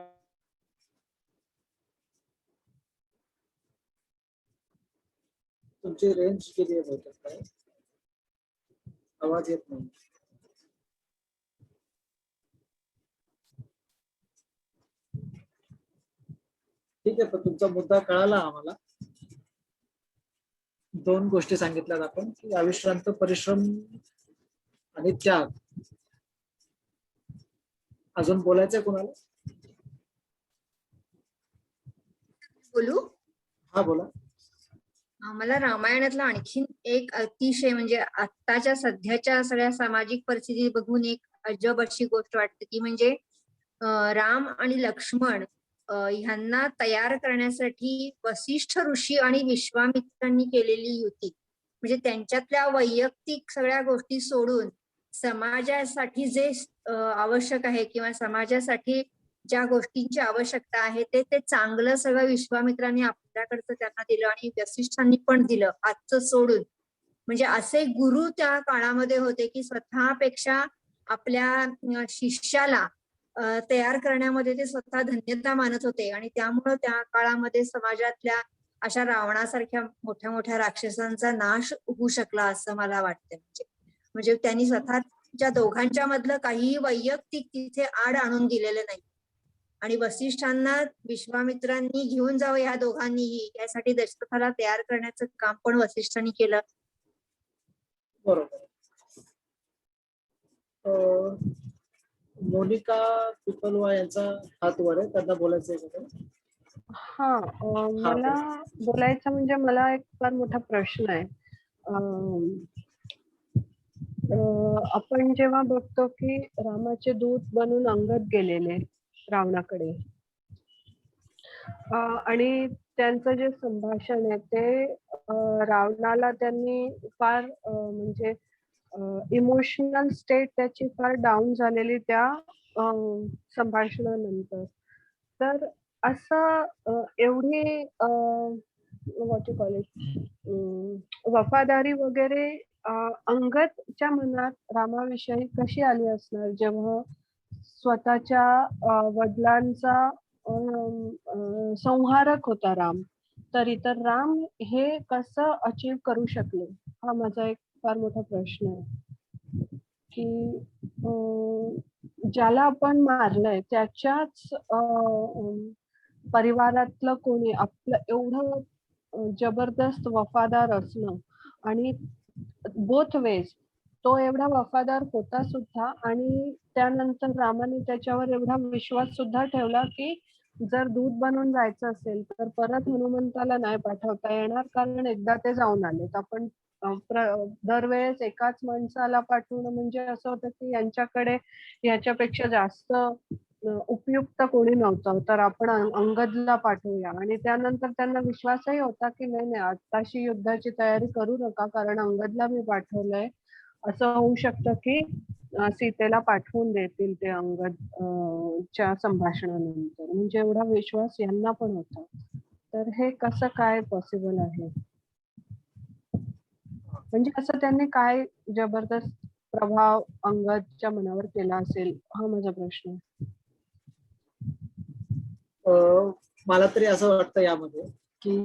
तुमची रेंज किती आहे बहुतेक काय? आवाज येत नाही. ठीक आहे, पण तुमचा मुद्दा कळाला आम्हाला. दोन गोष्टी सांगितल्यात आपण की अविश्रांत परिश्रम आणि त्याग. अजून बोलायचंय कोणाला? बोलू? हा बोला. मला रामायणातला आणखीन एक अतिशय म्हणजे आत्ताच्या सध्याच्या सगळ्या सामाजिक परिस्थिती बघून एक अजब अशी गोष्ट वाटते की म्हणजे राम आणि लक्ष्मण ह्यांना तयार करण्यासाठी वसिष्ठ ऋषी आणि विश्वामित्रांनी केलेली युती, म्हणजे त्यांच्यातल्या वैयक्तिक सगळ्या गोष्टी सोडून समाजासाठी जे आवश्यक आहे किंवा समाजासाठी ज्या गोष्टींची आवश्यकता आहे ते चांगलं सगळं विश्वामित्रांनी आपल्याकडचं त्यांना दिलं आणि वसिष्ठांनी पण दिलं आजचं सोडून. म्हणजे असे गुरु त्या काळामध्ये होते की स्वतःपेक्षा आपल्या शिष्याला तयार करण्यामध्ये ते स्वतः धन्यता मानत होते आणि त्यामुळं त्या काळामध्ये समाजातल्या अशा रावणासारख्या मोठ्या मोठ्या राक्षसांचा नाश होऊ शकला असं मला वाटतं. म्हणजे त्यांनी स्वतःच्या दोघांच्या मधलं काही वैयक्तिक तिथे आड आणून दिलेलं नाही आणि वसिष्ठांना विश्वामित्रांनी घेऊन जावं या दोघांनीही यासाठी दशरथाला तयार करण्याचं काम पण वसिष्ठांनी केलं. बरोबर. मोनिका पिपलवा यांचा हात वर आहे, त्यांना बोलायचंय का? हा मला बोलायचं म्हणजे मला एक फार मोठा प्रश्न आहे. आपण जेव्हा बघतो की रामाचे दूत बनून अंगद गेलेले रावणाकडे आणि त्यांचं जे संभाषण आहे ते रावणाला त्यांनी फार म्हणजे इमोशनल स्टेट त्याची फार डाऊन झालेली त्या संभाषणानंतर. तर असं एवढी व्हॉट यू कॉल इट वफादारी वगैरे अंगदच्या मनात रामाविषयी कशी आली असणार जेव्हा स्वतःच्या वडिलांचा संहारक होता राम, तरी तर राम हे कसं अचीव करू शकले हा माझा एक फार मोठा प्रश्न आहे की ज्याला आपण मारलंय त्याच्याच परिवारातलं कोणी आपलं एवढं जबरदस्त वफादार असणं आणि बोथ वेज तो एवढा वफादार होता सुद्धा आणि त्यानंतर रामाने त्याच्यावर एवढा विश्वास सुद्धा ठेवला की जर दूत बनून जायचं असेल तर परत हनुमंताला नाही पाठवता येणार कारण एकदा ते जाऊन आलेत. आपण दरवेळेस एकाच माणसाला पाठवणं म्हणजे असं होतं की यांच्याकडे याच्यापेक्षा जास्त उपयुक्त कोणी नव्हतं तर आपण अंगदला पाठवूया आणि त्यानंतर त्यांना विश्वासही होता की नाही आताशी युद्धाची तयारी करू नका कारण अंगदला मी पाठवलंय. असं होऊ शकतं की सीतेला पाठवून देतील ते अंगद च्या संभाषणानंतर, म्हणजे एवढा विश्वास यांना पण होता. तर हे कसं काय पॉसिबल आहे? म्हणजे असं त्यांनी काय जबरदस्त प्रभाव अंगदच्या मनावर केला असेल हा माझा प्रश्न आहे. मला तरी असं वाटतं यामध्ये की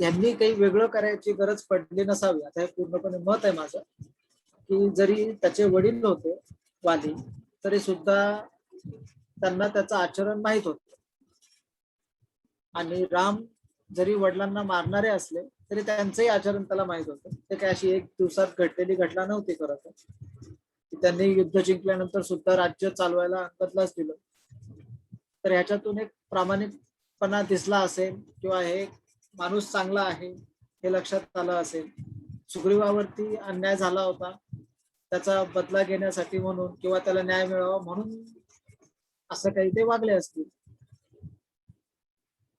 यांनी काही वेगळं करायची गरज पडली नसावी. आता हे पूर्णपणे मत आहे माझं की जरी त्याचे वडील होते वाली तरी सुद्धा त्यांना त्याचं आचरण माहित होत आणि राम जरी वडिलांना मारणारे असले तरी त्यांचंही आचरण त्याला माहित होतं. ते काय अशी एक दिवसात घडलेली घटना नव्हती. खरं त्यांनी युद्ध जिंकल्यानंतर सुद्धा राज्य चालवायला अंगदलाच दिलं. तर ह्याच्यातून एक प्रामाणिकपणा दिसला असेल किंवा हे माणूस चांगला आहे हे लक्षात आलं असेल. सुग्रीवावरती अन्याय झाला होता त्याचा बदला घेण्यासाठी म्हणून किंवा त्याला न्याय मिळावा म्हणून असं काही ते वागले असतील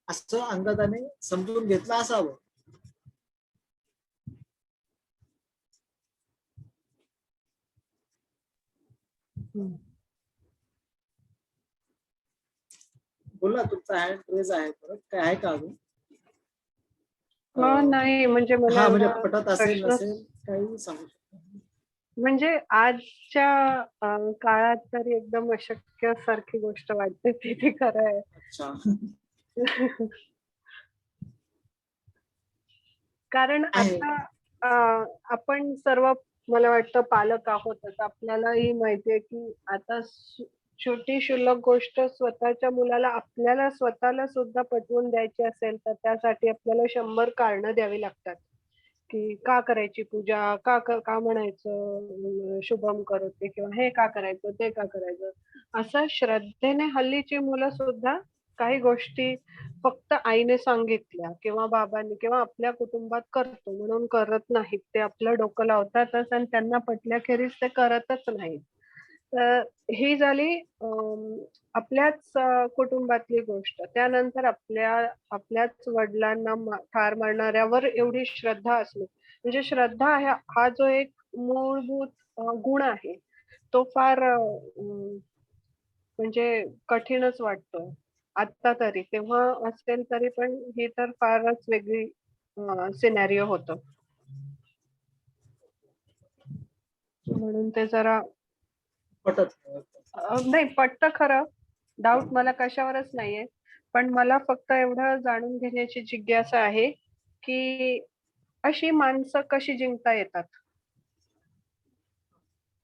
असं अंगदाने समजून घेतलं असावं. बोला, तुमचा हँड रेज आहे, परत काय आहे का अजून? नाही म्हणजे मला हा, म्हणजे एवढा पटत असेल प्रश्न, नसेल काही सांगू शकता. म्हणजे आजच्या काळात तरी एकदम अशक्य सारखी गोष्ट वाटते ती खरं आहे. अच्छा. कारण आहे. आता आपण सर्व मला वाटतं पालक आहोतच. आपल्यालाही माहितीये की आता छोटी क्षुल्लक गोष्ट स्वतःच्या मुलाला आपल्याला स्वतःला सुद्धा पटवून द्यायची असेल तर त्यासाठी आपल्याला 100 कारणं द्यावी लागतात. की का करायची पूजा, का म्हणायचं शुभम करोती किंवा हे का करायचं, ते का करायचं. असं श्रद्धेने हल्लीची मुलं सुद्धा काही गोष्टी फक्त आईने सांगितल्या किंवा बाबांनी किंवा आपल्या कुटुंबात करतो म्हणून करत नाहीत. ते आपलं डोकं लावतातच आणि त्यांना पटल्याखेरीज ते करतच नाहीत. तर ही झाली आपल्याच कुटुंबातली गोष्ट. त्यानंतर आपल्याच वडिलांना ठार मारणाऱ्यावर एवढी श्रद्धा असणे. म्हणजे श्रद्धा हा जो एक मूलभूत गुण आहे, तो फार म्हणजे कठीणच वाटतो. आत्ता तरी. तेव्हा असेल तरी पण ही तर फारच वेगळी सिनेरिओ होतं. म्हणून ते जरा पटत. नाही पटतं खरं. डाऊट मला कशावरच नाहीये. पण मला फक्त एवढं जाणून घेण्याची जिज्ञासा आहे, की अशी माणसं कशी जिंकता येतात?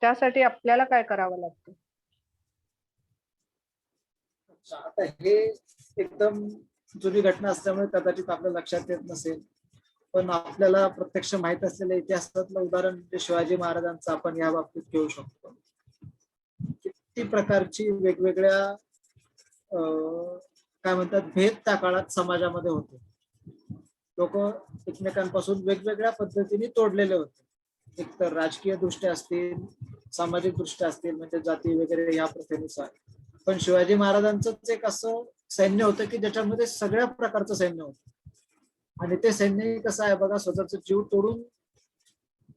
त्यासाठी आपल्याला काय करावं लागतं? अच्छा, आता हे एकदम जुनी घटना असल्यामुळे कदाचित आपल्या लक्षात येत नसेल, पण आपल्याला प्रत्यक्ष माहित असलेल्या इतिहासातलं उदाहरण म्हणजे शिवाजी महाराजांचं आपण या बाबतीत घेऊ शकतो. किती प्रकारची वेगवेगळ्या काय म्हणतात भेद त्या काळात समाजामध्ये होते. लोक एकमेकांपासून वेगवेगळ्या पद्धतीने तोडलेले होते. एक तर राजकीय दृष्ट्या असतील, सामाजिक दृष्ट्या असतील, म्हणजे जाती वगैरे या प्रथेनुसार. पण शिवाजी महाराजांचंच एक असं सैन्य होतं की ज्याच्यामध्ये सगळ्या प्रकारचं सैन्य होतं. आणि ते सैन्य कसं आहे बघा, स्वतःचा जीव तोडून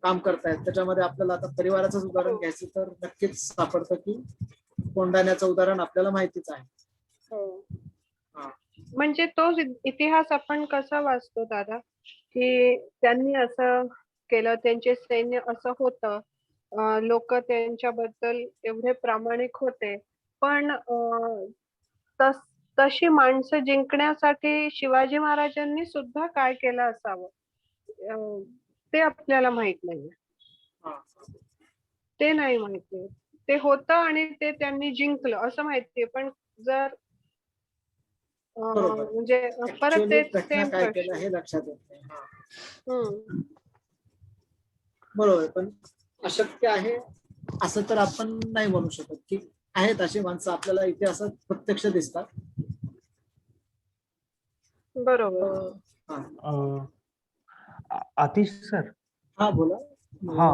काम करतायत. त्याच्यामध्ये आपल्याला आता परिवाराचंच उदाहरण घ्यायचं तर नक्कीच सापडतं की कोंढाण्याचं उदाहरण आपल्याला माहितीच आहे. हा. म्हणजे तो इतिहास आपण कसा वाचतो दादा, की त्यांनी असं केलं, त्यांचे सैन्य असं होतं, लोक त्यांच्याबद्दल एवढे प्रामाणिक होते. पण तशी माणसं जिंकण्यासाठी शिवाजी महाराजांनी सुद्धा काय केलं असावं ते आपल्याला माहित नाहीये. ते नाही माहिती. ते होतं आणि ते त्यांनी जिंकलं असं माहितीये. पण जर बरोबर. म्हणजे परत Actually तेच घटना सेम काय केलं प्रश्न. हे लक्षात येत नाही. हम्म. बरोबर, पण अशक्य आहे असं तर आपण नाही म्हणू शकत की आहेत अशी माणसं आपल्याला इतिहासात प्रत्यक्ष दिसतात. बरोबर. आतिश सर, हा बोला. हा,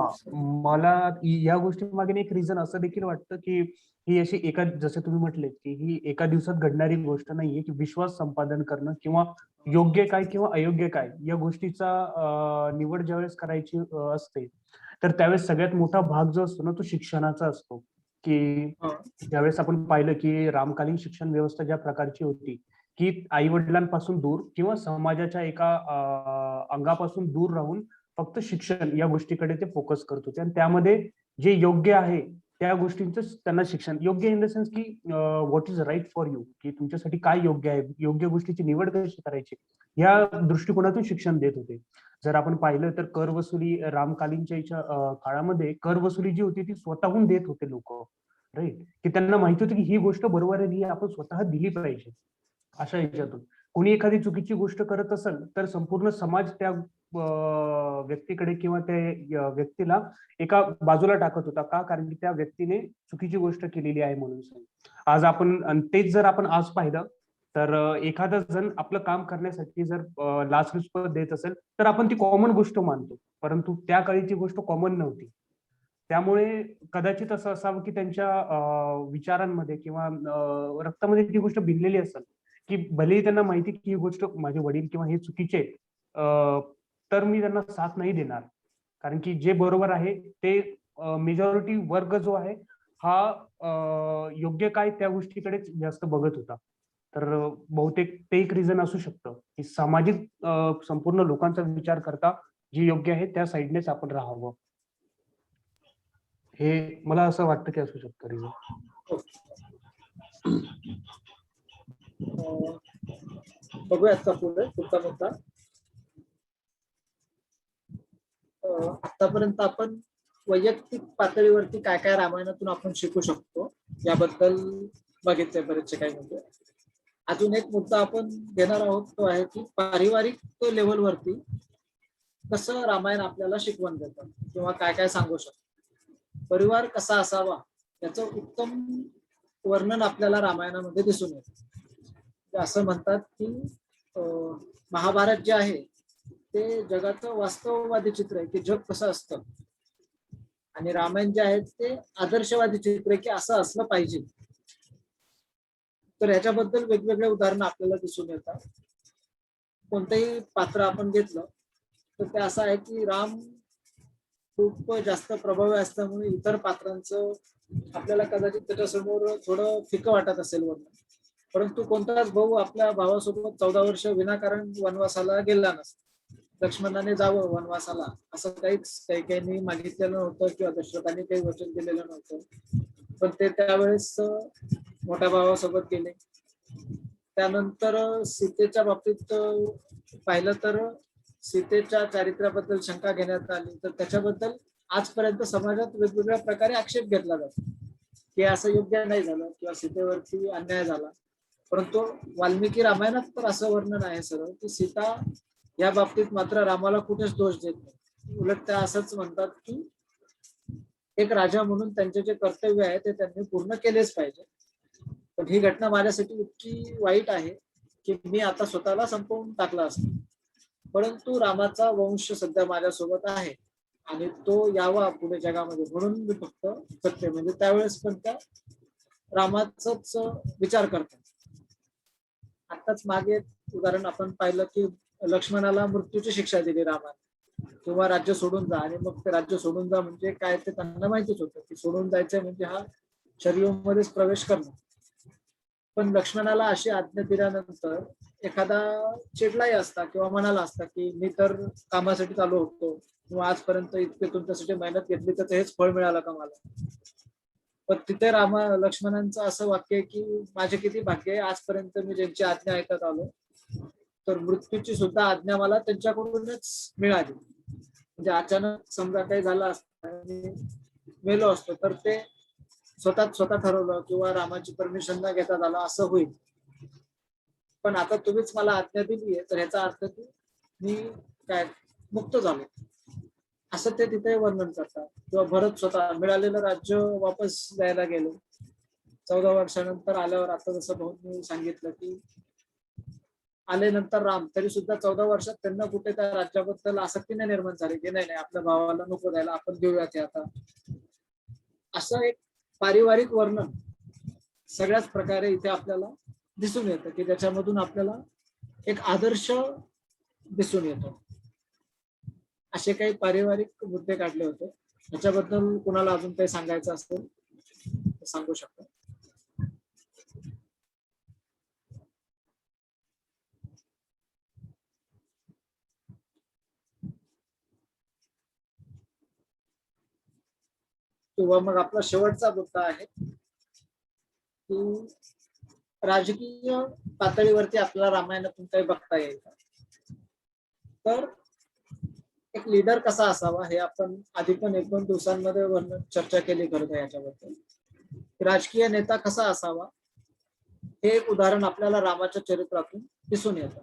मला या गोष्टी मागे एक रिझन असं देखील वाटतं की ही अशी जसं तुम्ही म्हटले की ही एका दिवसात घडणारी गोष्ट नाहीये की विश्वास संपादन करणं किंवा योग्य काय किंवा अयोग्य काय या गोष्टीचा निवड ज्यावेळेस करायची असते तर त्यावेळेस सगळ्यात मोठा भाग जो असतो ना तो शिक्षणाचा असतो. की ज्यावेळेस आपण पाहिलं की रामकालीन शिक्षण व्यवस्था ज्या प्रकारची होती की आई वडिलांपासून दूर किंवा समाजाच्या एका अंगापासून दूर राहून फक्त शिक्षण या गोष्टीकडे ते फोकस करत होते आणि त्यामध्ये जे योग्य आहे त्या गोष्टींचं त्यांना शिक्षण, योग्य इन द सेन्स की what is right for you, की तुमच्यासाठी काय योग्य आहे, योग्य गोष्टीची निवड कशी करायची या दृष्टिकोनातून शिक्षण देत होते. जर आपण पाहिलं तर कर वसुली रामकालीनच्या काळामध्ये कर वसुली जी होती ती स्वतःहून देत होते लोक, राईट, की त्यांना माहिती होतं की ही गोष्ट बरोबर आहे, ही आपण स्वतः दिली पाहिजे. अशा याच्यातून कोणी एखादी चुकीची गोष्ट करत असेल तर संपूर्ण समाज त्या व्यक्तीकडे किंवा त्या व्यक्तीला एका बाजूला टाकत होता. का? कारण की त्या व्यक्तीने चुकीची गोष्ट केलेली आहे म्हणून. आज आपण तेच जर आपण आज पाहिलं तर एखादा जण आपलं काम करण्यासाठी जर लाचलुचपत देत असेल तर आपण ती कॉमन गोष्ट मानतो, परंतु त्या काळी ती गोष्ट कॉमन नव्हती. त्यामुळे कदाचित असं असावं की त्यांच्या विचारांमध्ये किंवा रक्तामध्ये ती गोष्ट भिनलेली असेल की भलेही त्यांना माहिती की ही गोष्ट माझे वडील किंवा हे चुकीचे तर मी त्यांना साथ नाही देणार, कारण की जे बरोबर आहे ते मेजॉरिटी वर्ग जो आहे हा योग्य काय त्या गोष्टीकडेच जास्त बघत होता. तर बहुतेक ते एक रिझन असू शकतं की सामाजिक संपूर्ण लोकांचा विचार करता जे योग्य आहे त्या साईडनेच आपण राहावं. हे मला असं वाटतं की असू शकतं रिझन. बघूयात का पुढचा मुद्दा. आतापर्यंत आपण वैयक्तिक पातळीवरती काय काय रामायणातून आपण शिकू शकतो याबद्दल बघितले बरेचसे काही मुद्दे. अजून एक मुद्दा आपण घेणार आहोत तो आहे की पारिवारिक लेव्हलवरती कसं रामायण आपल्याला शिकवण देतं किंवा काय काय सांगू शकतो. परिवार कसा असावा याचं उत्तम वर्णन आपल्याला रामायणामध्ये दिसून येतं. असं म्हणतात की महाभारत जे आहे ते जगाचं वास्तववादी चित्र आहे की जग कसं असतं, आणि रामायण जे आहे ते आदर्शवादी चित्र आहे की असं असलं पाहिजे. तर ह्याच्याबद्दल वेगवेगळे उदाहरणं आपल्याला दिसून येतात. कोणतंही पात्र आपण घेतलं तर ते असं आहे की राम खूप जास्त प्रभावी असल्यामुळे इतर पात्रांचं आपल्याला कदाचित त्याच्यासमोर थोडं फिकं वाटत असेल वर्णन, परंतु कोणताच भाऊ आपल्या भावासोबत 14 वर्ष विनाकारण वनवासाला गेला नसतो. लक्ष्मणाने जावं वनवासाला असं काही मागितलेलं नव्हतं किंवा दशरथाने काही वचन दिलेलं नव्हतं, पण ते त्यावेळेस मोठ्या भावासोबत गेले. त्यानंतर सीतेच्या बाबतीत पाहिलं तर सीतेच्या चारित्र्याबद्दल शंका घेण्यात आली, तर त्याच्याबद्दल आजपर्यंत समाजात वेगवेगळ्या प्रकारे आक्षेप घेतला जातो की असं योग्य नाही झालं किंवा सीतेवरती अन्याय झाला. परंतु वाल्मिकी रामायणात तर असं वर्णन आहे सरळ की सीता या बाबतीत मात्र रामाला कुठेच दोष देत नाही. उलट त्या असंच म्हणतात की एक राजा म्हणून त्यांचे जे कर्तव्य आहे ते त्यांनी पूर्ण केलेच पाहिजे. पण ही घटना माझ्यासाठी इतकी वाईट आहे की मी आता स्वतःला संपवून टाकला असतो, परंतु रामाचा वंश सध्या माझ्यासोबत आहे आणि तो यावा पुढे जगामध्ये म्हणून मी फक्त सत्य म्हणजे त्यावेळेस पण त्या रामाचाच विचार करतात. आताच मागे उदाहरण आपण पाहिलं की लक्ष्मणाला मृत्यूची शिक्षा दिली रामाने, किंवा राज्य सोडून जा, आणि मग ते राज्य सोडून जा म्हणजे काय ते त्यांना माहितीच होतं की सोडून जायचं म्हणजे हा शरीरामध्येच प्रवेश करणं. पण लक्ष्मणाला अशी आज्ञा दिल्यानंतर एखादा चिडलाही असता किंवा म्हणाला असता की मी तर कामासाठी चालू होतो किंवा आजपर्यंत इतके तुमच्यासाठी मेहनत घेतली तर हेच फळ मिळालं का मला. पण तिथे लक्ष्मणांचं असं वाक्य आहे की माझे किती भाग्य आहे, आजपर्यंत मी ज्यांची आज्ञा ऐकत आलो, तर मृत्यूची सुद्धा आज्ञा मला त्यांच्याकडूनच मिळाली. म्हणजे अचानक समजा काही झालं असतं आणि मेलो असतो तर ते स्वतः ठरवलं किंवा रामाची परमिशन न घेता झालं असं होईल. पण आता तुम्हीच मला आज्ञा दिली आहे तर ह्याचा अर्थ की मी काय मुक्त झालो असं ते तिथे वर्णन करतात. किंवा भरत स्वतः मिळालेलं राज्य वापस द्यायला गेले 14 वर्षानंतर आल्यावर. आता जसं भाऊंनी सांगितलं की आले नंतर राम, तरी सुद्धा 14 वर्षात त्यांना कुठे त्या राज्याबद्दल आसक्ती नाही निर्माण झाली की नाही आपल्या भावाला नको द्यायला, आपण घेऊयात आता. असं एक पारिवारिक वर्णन सगळ्याच प्रकारे इथे आपल्याला दिसून येतं की त्याच्यामधून आपल्याला एक आदर्श दिसून येतो. असे काही पारिवारिक मुद्दे काढले होते. याच्याबद्दल कुणाला अजून काही सांगायचं असेल तर सांगू शकतो. किंवा मग आपला शेवटचा मुद्दा आहे की राजकीय पातळीवरती आपल्याला रामायणातून काही बघता येईल का. तर एक लीडर कसा असावा हे आपण आधी पण 1-2 दिवसांमध्ये चर्चा केली खरं तर याच्याबद्दल. राजकीय नेता कसा असावा हे एक उदाहरण आपल्याला रामाच्या चरित्रातून दिसून येतं.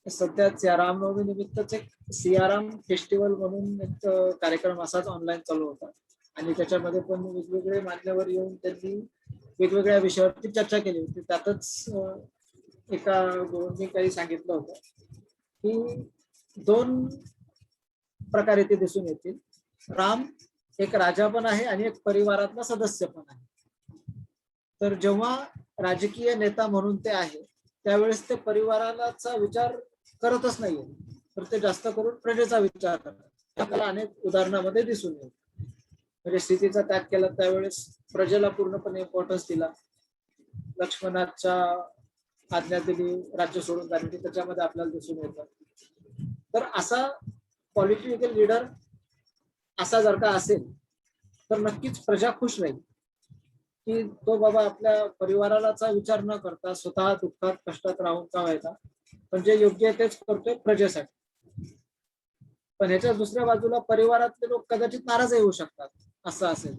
सध्याच या रामनवमी निमित्तच एक सियाराम फेस्टिवल म्हणून एक कार्यक्रम असाच ऑनलाईन चालू होता आणि त्याच्यामध्ये पण वेगवेगळे मान्यवर येऊन त्यांनी वेगवेगळ्या विषयावरती चर्चा केली होती. त्यातच एका गुरूंनी काही सांगितलं होतं की 2 प्रकारे ते दिसून येतील. राम एक राजा पण आहे आणि एक परिवारातला सदस्य पण आहे. तर जेव्हा राजकीय नेता म्हणून ते आहे त्यावेळेस ते परिवाराचा विचार करतच नाहीये, तर ते जास्त करून प्रजेचा विचार करतात. आपल्याला अनेक उदाहरणामध्ये दिसून येईल. म्हणजे स्थितीचा त्याग केला त्यावेळेस प्रजेला पूर्णपणे इम्पॉर्टन्स दिला. लक्ष्मणाच्या आज्ञा दिली राज्य सोडून जाण्याची, त्याच्यामध्ये आपल्याला दिसून येतं. तर असा पॉलिटिकल लीडर असा जर का असेल तर नक्कीच प्रजा खुश राहील, की तो बाबा आपल्या परिवाराचा विचार न करता स्वतः दुःखात कष्टात राहून का व्हायचा, पण जे योग्य आहे तेच करतोय प्रजेसाठी. पण ह्याच्या दुसऱ्या बाजूला परिवारातले लोक कदाचित नाराजही होऊ शकतात, असं असेल.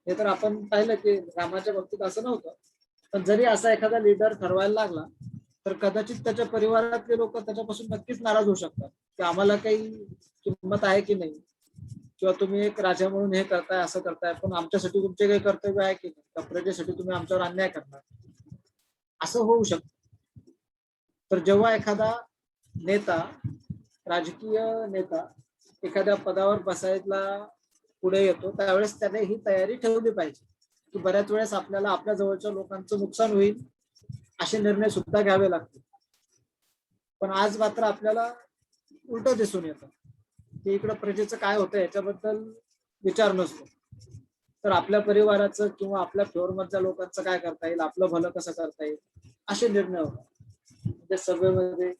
हे तर आपण पाहिलं की रामाच्या बाबतीत असं नव्हतं, पण जरी असा एखादा लीडर ठरवायला लागला तर कदाचित त्याच्या परिवारातले लोक त्याच्यापासून नक्कीच नाराज होऊ शकतात, की आम्हाला काही किंमत आहे की नाही, किंवा तुम्ही एक राजा म्हणून हे करताय असं करताय, पण आमच्यासाठी तुमचे काही कर्तव्य आहे की नाही, त्या प्रजेसाठी तुम्ही आमच्यावर अन्याय करणार, असं होऊ शकतं. तर जेव्हा एखादा नेता, राजकीय नेता एखाद्या पदावर बसायला पुढे येतो त्यावेळेस त्याने ही तयारी ठेवली पाहिजे, की बऱ्याच वेळेस आपल्याला आपल्या जवळच्या लोकांचं नुकसान होईल असे निर्णय सुद्धा घ्यावे लागतील. पण आज मात्र आपल्याला उलट दिसून येतं की इकडं प्रजेचं काय होतं याच्याबद्दल विचार नसतो, तर आपल्या परिवाराचं किंवा आपल्या फ्लोअरमधल्या लोकांचं काय करता येईल, आपलं भलं कसं करता येईल, असे निर्णय होतात. म्हणजे सभेमध्ये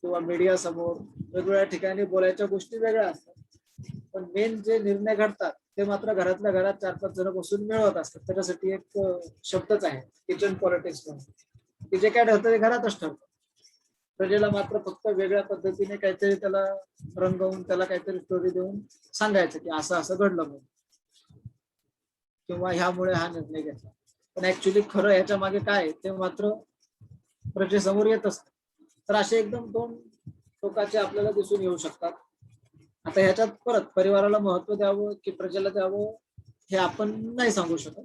किंवा मीडिया समोर वेगवेगळ्या ठिकाणी बोलायच्या गोष्टी वेगळ्या असतात, पण मेन जे निर्णय घडतात ते मात्र घरातल्या घरात 4-5 जण बसून मिळवत असतात. त्याच्यासाठी एक शब्दच आहे किचन पॉलिटिक्स म्हणून, की जे काय ठरतं ते घरातच ठरतं. प्रजेला मात्र फक्त वेगळ्या पद्धतीने काहीतरी त्याला रंगवून त्याला काहीतरी स्टोरी देऊन सांगायचं की असं असं घडलं म्हणून, किंवा ह्यामुळे हा निर्णय घेतला. पण ऍक्च्युली खरं ह्याच्या मागे काय आहे ते मात्र प्रजेसमोर येत असतं. तर असे एकदम दोन टोकाचे आपल्याला दिसून येऊ शकतात. आता ह्याच्यात परत परिवाराला महत्व द्यावं की प्रजेला द्यावं हे आपण नाही सांगू शकत.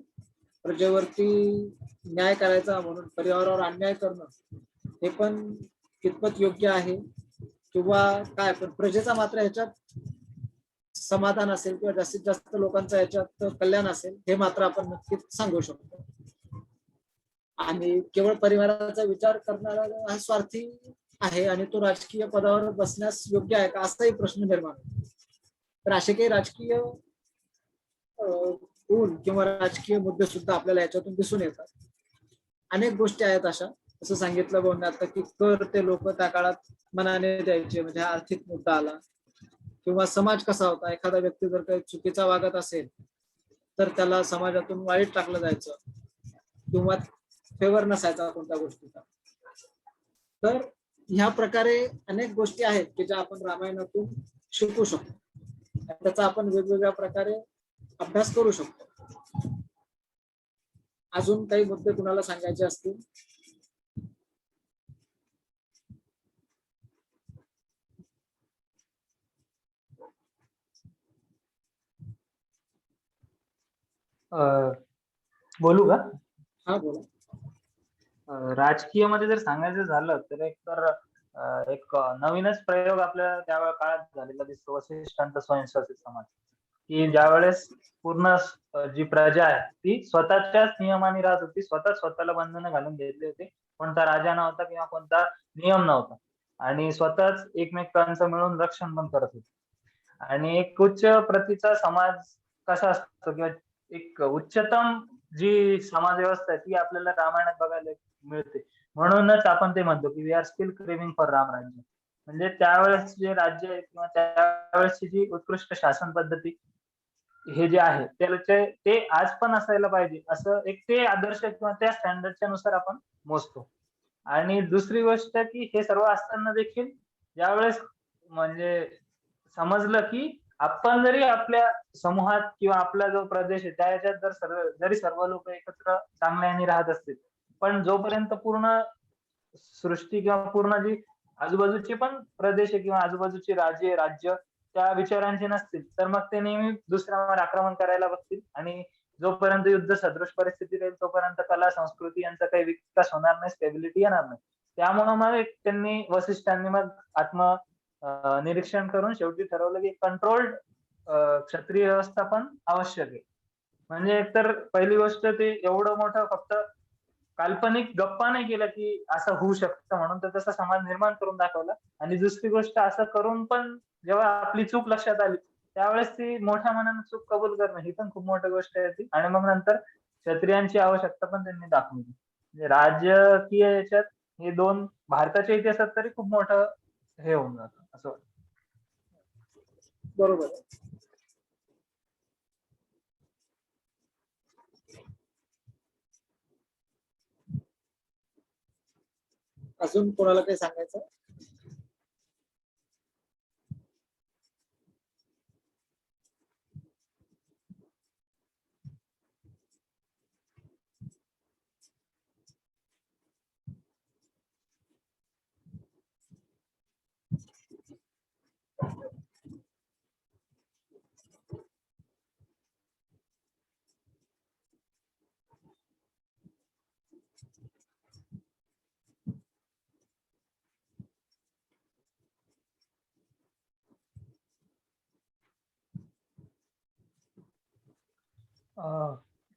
प्रजेवरती न्याय करायचा म्हणून परिवारावर अन्याय करणं हे पण कितपत योग्य आहे किंवा काय, पण प्रजेचा मात्र ह्याच्यात समाधान असेल किंवा जास्तीत जास्त लोकांचं ह्याच्यात कल्याण असेल हे मात्र आपण नक्कीच सांगू शकतो. आणि केवळ परिवाराचा विचार करणारा हा स्वार्थी आहे आणि तो राजकीय पदावर बसण्यास योग्य आहे का असाही प्रश्न निर्माण होतो. तर असे काही राजकीय गुण किंवा राजकीय मुद्दे सुद्धा आपल्याला याच्यातून दिसून येतात. अनेक गोष्टी आहेत अशा, असं सांगितलं बोलण्यात की कर ते लोक त्या काळात मनाने द्यायचे, म्हणजे हा आर्थिक मुद्दा आला. किंवा समाज कसा होता, एखादा व्यक्ती जर काही चुकीचा वागत असेल तर त्याला समाजातून वाईट टाकलं जायचं किंवा फेवर नसायचा कोणत्या गोष्टीचा. तर ह्या प्रकारे अनेक गोष्टी आहेत की ज्या आपण रामायणातून शिकू शकतो, त्याचा आपण वेगवेगळ्या प्रकारे अभ्यास करू शकतो. अजून काही मुद्दे कुणाला सांगायचे असतील? बोलू का? हा बोला. राजकीयमध्ये जर सांगायचं झालं तर एक नवीनच प्रयोग आपल्या त्या काळात झालेला दिसतो, वसिष्ठांचा स्वयंशासित समाज. की ज्यावेळेस पूर्ण जी प्रजा आहे ती स्वतःच्याच नियमाने राहत होती, स्वतःला बंधनं घालून घेतले होते, कोणता राजा नव्हता किंवा कोणता नियम नव्हता, आणि स्वतःच एकमेकांचं मिळून रक्षण पण करत होते. आणि एक उच्च प्रतीचा समाज कसा असतो किंवा एक उच्चतम जी समाज व्यवस्था आहे ती आपल्याला रामायणात बघायला मिळते. म्हणूनच आपण ते म्हणतो की we are still craving for Ram Rajya. म्हणजे त्यावेळेस जे राज्य आहे किंवा त्यावेळेसची जी उत्कृष्ट शासन पद्धती हे जे आहे ते आज पण असायला पाहिजे असं एक ते आदर्श किंवा त्या स्टँडर्डच्या नुसार आपण मोजतो. आणि दुसरी गोष्ट की हे सर्व असताना देखील ज्यावेळेस म्हणजे समजलं की आपण जरी आपल्या समूहात किंवा आपला जो प्रदेश आहे त्या ह्याच्यात जरी सर्व लोक एकत्र चांगल्याने राहत असतील, पण जोपर्यंत पूर्ण सृष्टी किंवा पूर्ण जी आजूबाजूची पण प्रदेश आहे किंवा आजूबाजूची राज्य त्या विचारांचे नसतील तर मग ते नेहमी दुसऱ्यावर आक्रमण करायला बघतील. आणि जोपर्यंत युद्ध सदृश परिस्थिती राहील तोपर्यंत कला संस्कृती यांचा काही विकास होणार नाही, स्टेबिलिटी येणार नाही. त्यामुळे मग त्यांनी वसिष्ठांनी मग निरीक्षण करून शेवटी ठरवलं की कंट्रोल्ड क्षत्रिय व्यवस्था पण आवश्यक आहे. म्हणजे एकतर पहिली गोष्ट ते एवढं मोठं फक्त काल्पनिक गप्पा नाही केला की असं होऊ शकतं म्हणून, तर तसा समाज निर्माण करून दाखवला. आणि दुसरी गोष्ट असं करून पण जेव्हा आपली चूक लक्षात आली त्यावेळेस ती मोठ्या मनाने चूक कबूल करणं ही पण खूप मोठी गोष्ट आहे ती. आणि मग नंतर क्षत्रियांची आवश्यकता पण त्यांनी दाखवली. म्हणजे राजकीय याच्यात हे दोन भारताच्या इतिहासात तरी खूप मोठं हे होऊन जातं असं वाटतं. बरोबर आहे. अजून कोणाला काही सांगायचं?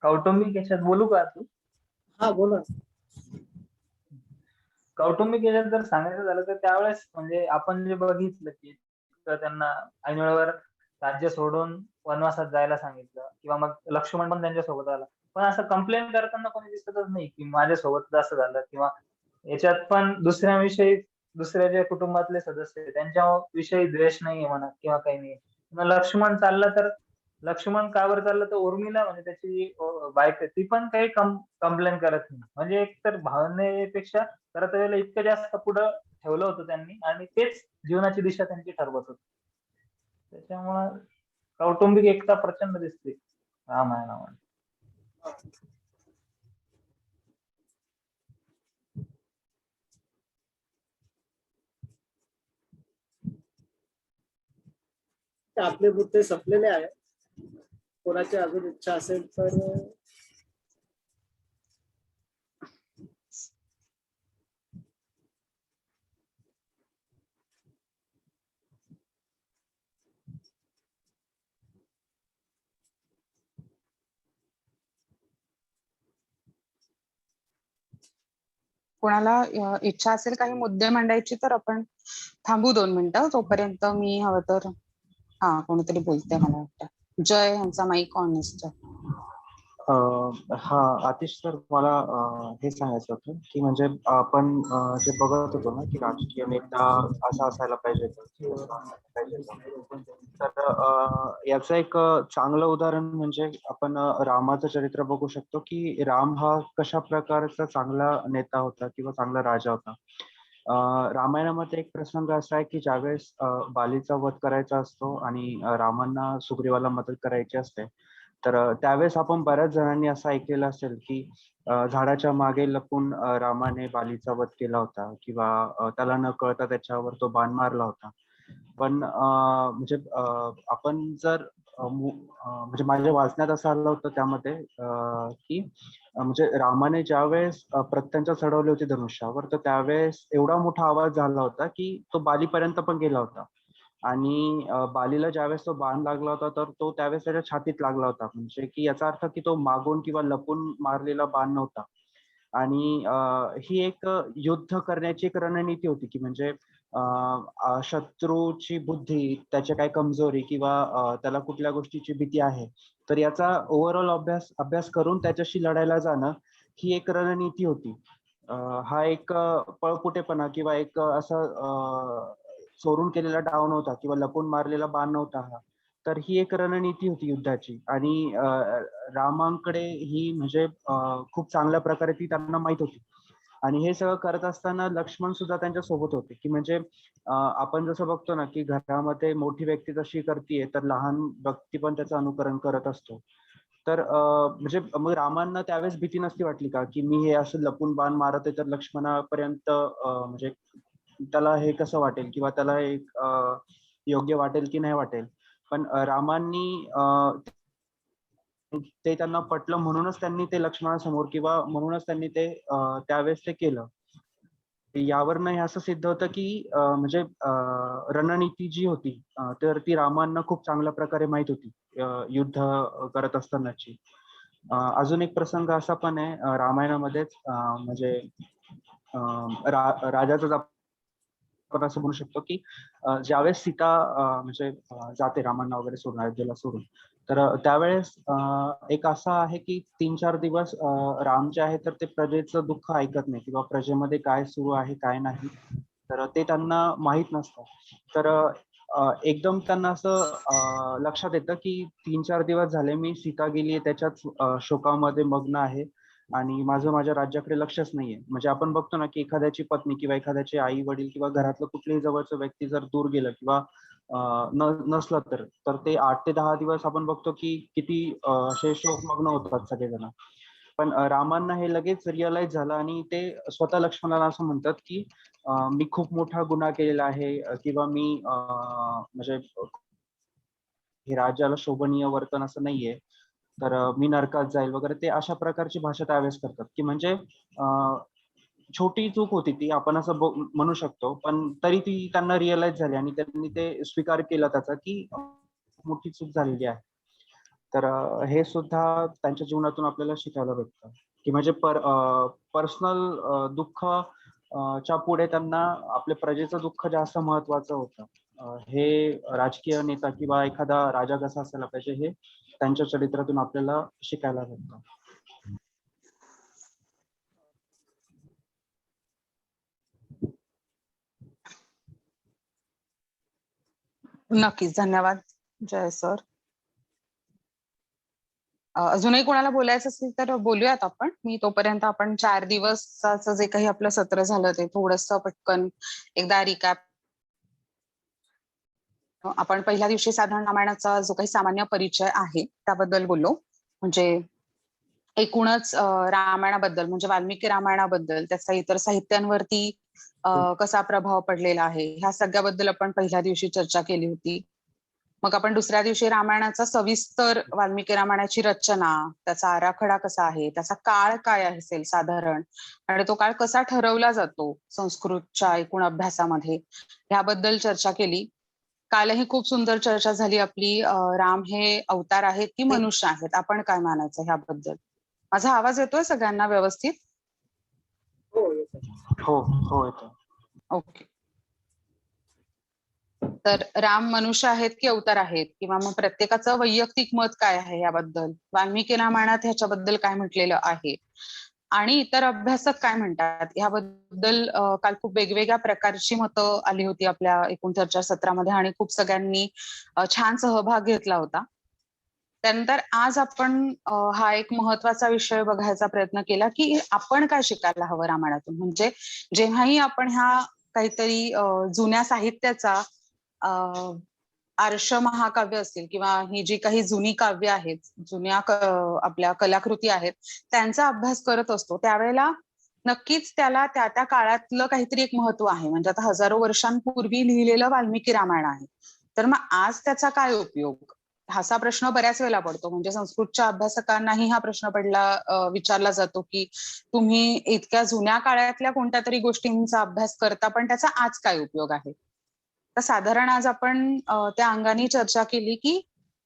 कौटुंबिक याच्यात बोलू का तू? हा बोला. कौटुंबिक याच्यात जर सांगायचं झालं तर त्यावेळेस म्हणजे आपण जे बघितलं की त्यांना ऐन वेळेवर राज्य सोडून वनवासात जायला सांगितलं किंवा मग लक्ष्मण पण त्यांच्यासोबत आला, पण असं कंप्लेंट करताना कोणी दिसतच नाही की माझ्यासोबत असं झालं, किंवा याच्यात पण दुसऱ्याविषयी दुसऱ्या जे कुटुंबातले सदस्य आहेत त्यांच्या विषयी द्वेष नाहीये म्हणा किंवा काही नाही. मग लक्ष्मण चालला तर लक्ष्मण का बरं चाललं तर उर्मिला म्हणजे त्याची बायको आहे, ती पण काही कंप्लेंट करत नाही. म्हणजे एक तर भावनेपेक्षा कर्तव्याला इतकं जास्त पुढं ठेवलं होतं त्यांनी आणि तेच जीवनाची दिशा त्यांची ठरवत होती. त्याच्यामुळं कौटुंबिक एकता प्रचंड दिसते रामायणामध्ये. आपले मुद्दे संपलेले आहेत. कोणाची अजून इच्छा असेल तर कोणाला इच्छा असेल काही मुद्दे मांडायची तर आपण थांबू 2 मिनिटं. तोपर्यंत मी हवं तर कोणीतरी बोलतंय मला वाटतं. जय यांचा माईक ऑन असतो. हा आतिश सर, मला हे सांगायचं होतं की म्हणजे आपण जे बघत होतो ना की राजकीय नेता असा असायला पाहिजे तर याचं एक चांगलं उदाहरण म्हणजे आपण रामाचं चरित्र बघू शकतो की राम हा कशा प्रकारचा चांगला नेता होता किंवा चांगला राजा होता. रामायणामध्ये एक प्रसंग असा आहे की ज्यावेळेस बालीचा वध करायचा असतो आणि रामांना सुग्रीवाला मदत करायची असते, तर त्यावेळेस आपण बऱ्याच जणांनी असं ऐकलेलं असेल की झाडाच्या मागे लपून रामाने बालीचा वध केला होता किंवा त्याला न कळता त्याच्यावर तो बाण मारला होता. पण म्हणजे आपण जर म्हणजे माझ्या वाचण्यात असं आलं होतं त्यामध्ये की म्हणजे रामाने ज्यावेळेस प्रत्यंचा चढवले होते धनुष्यावर, तर त्यावेळेस एवढा मोठा आवाज झाला होता की तो बालीपर्यंत पण गेला होता. आणि बालीला ज्यावेळेस तो बाण लागला होता तर तो त्यावेळेस त्याच्या छातीत लागला होता, म्हणजे की याचा अर्थ की तो मागून किंवा लपून मारलेला बाण नव्हता. आणि ही एक युद्ध करण्याची एक रणनीती होती की म्हणजे शत्रूची बुद्धी, त्याच्या काय कमजोरी किंवा त्याला कुठल्या गोष्टीची भीती आहे, तर याचा ओव्हरऑल अभ्यास करून त्याच्याशी लढायला जाणं ही एक रणनीती होती. हा एक पळपुटेपणा किंवा एक असं चोरून केलेला डाव नव्हता किंवा लपून मारलेला बाण नव्हता हा. तर ही एक रणनीती होती युद्धाची आणि रामांकडे ही म्हणजे खूप चांगल्या प्रकारे ती त्यांना माहित होती. आणि हे सगळं करत असताना लक्ष्मण सुद्धा त्यांच्या सोबत होते की म्हणजे आपण जसं बघतो ना की घरामध्ये मोठी व्यक्ती जशी करतीये तर लहान व्यक्ती पण त्याचं अनुकरण करत असतो. तर म्हणजे मग रामांना त्यावेळेस भीती नसती वाटली का की मी हे असं लपून बाण मारत आहे तर लक्ष्मणापर्यंत म्हणजे त्याला हे कसं वाटेल किंवा त्याला एक योग्य वाटेल की नाही वाटेल. पण रामांनी ते त्यांना पटलं म्हणूनच त्यांनी ते लक्ष्मणासमोर किंवा म्हणूनच त्यांनी ते त्यावेळेस ते केलं. यावरनं हे असं सिद्ध होतं की म्हणजे रणनीती जी होती तर ती रामांना खूप चांगल्या प्रकारे माहित होती युद्ध करत असतानाची. अजून एक प्रसंग असा पण आहे रामायणामध्येच म्हणजे राजाचाच आपण असं म्हणू शकतो की ज्यावेळेस सीता म्हणजे जाते रामांना वगैरे सोडून, अयोध्येला सोडून, तर त्यावेळेस एक असं आहे की 3-4 दिवस राम जे आहे तर ते प्रजेचं दुःख ऐकत नाही किंवा प्रजेमध्ये काय सुरू आहे काय नाही, तर ते त्यांना माहित नसतं. तर एकदम त्यांना असं लक्षात येतं की 3-4 दिवस झाले मी सीता गेली त्याच्याच शोकामध्ये मग्न आहे आणि माझ्या राज्याकडे लक्षच नाहीये. म्हणजे आपण बघतो ना की एखाद्याची पत्नी किंवा एखाद्याचे आई वडील किंवा घरातलं कुठल्याही जवळचं व्यक्ती जर दूर गेलं किंवा नसलं तर ते 8 ते 10 दिवस आपण बघतो की किती असे शोकमग्न होतात सगळेजण. पण रामांना हे लगेच रिअलाइज झालं आणि ते स्वतः लक्ष्मणाला असं म्हणतात की मी खूप मोठा गुन्हा केलेला आहे किंवा मी म्हणजे हे राज्याला शोभनीय वर्तन असं नाहीये. तर मी नरकात जाईल वगैरे ते अशा प्रकारची भाषा त्यावेळेस करतात, की म्हणजे छोटी चूक होती ती आपण असं म्हणू शकतो. पण तरी ती त्यांना रिअलाइज झाली आणि त्यांनी ते स्वीकार केला त्याचा, की मोठी चूक झालेली आहे. तर हे सुद्धा त्यांच्या जीवनातून आपल्याला शिकायला भेटतं, की म्हणजे पर्सनल दुःख च्या पुढे त्यांना आपल्या प्रजेचं दुःख जास्त महत्त्वाचं होतं. हे राजकीय नेता किंवा एखादा राजा कसा असायला पाहिजे हे त्यांच्या चरित्रातून आपल्याला शिकायला भेटतं. नक्कीच, धन्यवाद जय सर. अजूनही कोणाला बोलायचं असेल तर बोलूयात आपण. मी तोपर्यंत आपण 4 दिवसाचं जे काही आपलं सत्र झालं ते थोडंसं पटकन एकदा रिकॅप. आपण पहिल्या दिवशी साधारण रामायणाचा जो काही सामान्य परिचय आहे त्याबद्दल बोललो. म्हणजे एकूणच रामायणाबद्दल म्हणजे वाल्मिकी रामायणाबद्दल त्याचा इतर साहित्यांवरती कसा प्रभाव पडलेला आहे ह्या सगळ्याबद्दल आपण पहिल्या दिवशी चर्चा केली होती. मग आपण दुसऱ्या दिवशी रामायणाचा सविस्तर वाल्मिकी रामायणाची रचना, त्याचा आराखडा कसा आहे, त्याचा काळ काय असेल साधारण आणि तो काळ कसा ठरवला जातो संस्कृतच्या एकूण अभ्यासामध्ये ह्याबद्दल चर्चा केली. कालही खूप सुंदर चर्चा झाली आपली. राम हे अवतार आहेत की मनुष्य आहेत, आपण काय मानायचं ह्याबद्दल. माझा आवाज येतोय सगळ्यांना व्यवस्थित? हो येतो. ओके. तर राम मनुष्य आहेत की अवतार आहेत किंवा मग प्रत्येकाचं वैयक्तिक मत काय आहे याबद्दल, वाल्मिकी रामायणात ह्याच्याबद्दल काय म्हटलेलं आहे आणि इतर अभ्यासक काय म्हणतात ह्याबद्दल काल खूप वेगवेगळ्या प्रकारची मतं आली होती आपल्या एकूण चर्चासत्रामध्ये आणि खूप सगळ्यांनी छान सहभाग घेतला होता. त्यानंतर आज आपण हा एक महत्वाचा विषय बघायचा प्रयत्न केला की आपण काय शिकायला हवं रामायणातून. म्हणजे जेव्हाही आपण ह्या काहीतरी जुन्या साहित्याचा आर्ष महाकाव्य असतील किंवा ही जी काही जुनी काव्य आहेत, जुन्या आपल्या कलाकृती आहेत त्यांचा अभ्यास करत असतो त्यावेळेला नक्कीच त्याला त्या त्या काळातलं काहीतरी एक महत्व आहे. म्हणजे आता हजारो वर्षांपूर्वी लिहिलेलं वाल्मिकी रामायण आहे, तर मग आज त्याचा काय उपयोग असा प्रश्न बऱ्याच वेळेला पडतो. म्हणजे संस्कृतच्या अभ्यासकांनाही हा प्रश्न विचारला जातो की तुम्ही इतक्या जुन्या काळातल्या कोणत्या तरी गोष्टींचा अभ्यास करता पण त्याचा आज काय उपयोग आहे. तर साधारण आज आपण त्या अंगाने चर्चा केली की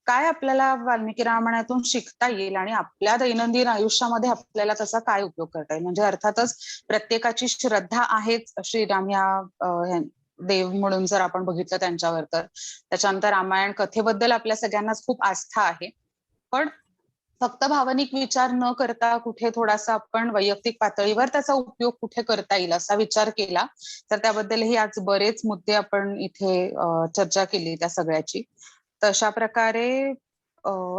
काय आपल्याला वाल्मिकी रामायणातून शिकता येईल आणि आपल्या दैनंदिन आयुष्यामध्ये आपल्याला त्याचा काय उपयोग करता येईल. म्हणजे अर्थातच प्रत्येकाची श्रद्धा आहेच श्रीराम या देव म्हणून जर आपण बघितलं त्यांच्यावर तर त्याच्यानंतर रामायण कथेबद्दल आपल्या सगळ्यांनाच खूप आस्था आहे. पण फक्त भावनिक विचार न करता कुठे थोडासा आपण वैयक्तिक पातळीवर त्याचा उपयोग कुठे करता येईल असा विचार केला. तर त्याबद्दलही आज बरेच मुद्दे आपण इथे चर्चा केली त्या सगळ्याची. तर अशा प्रकारे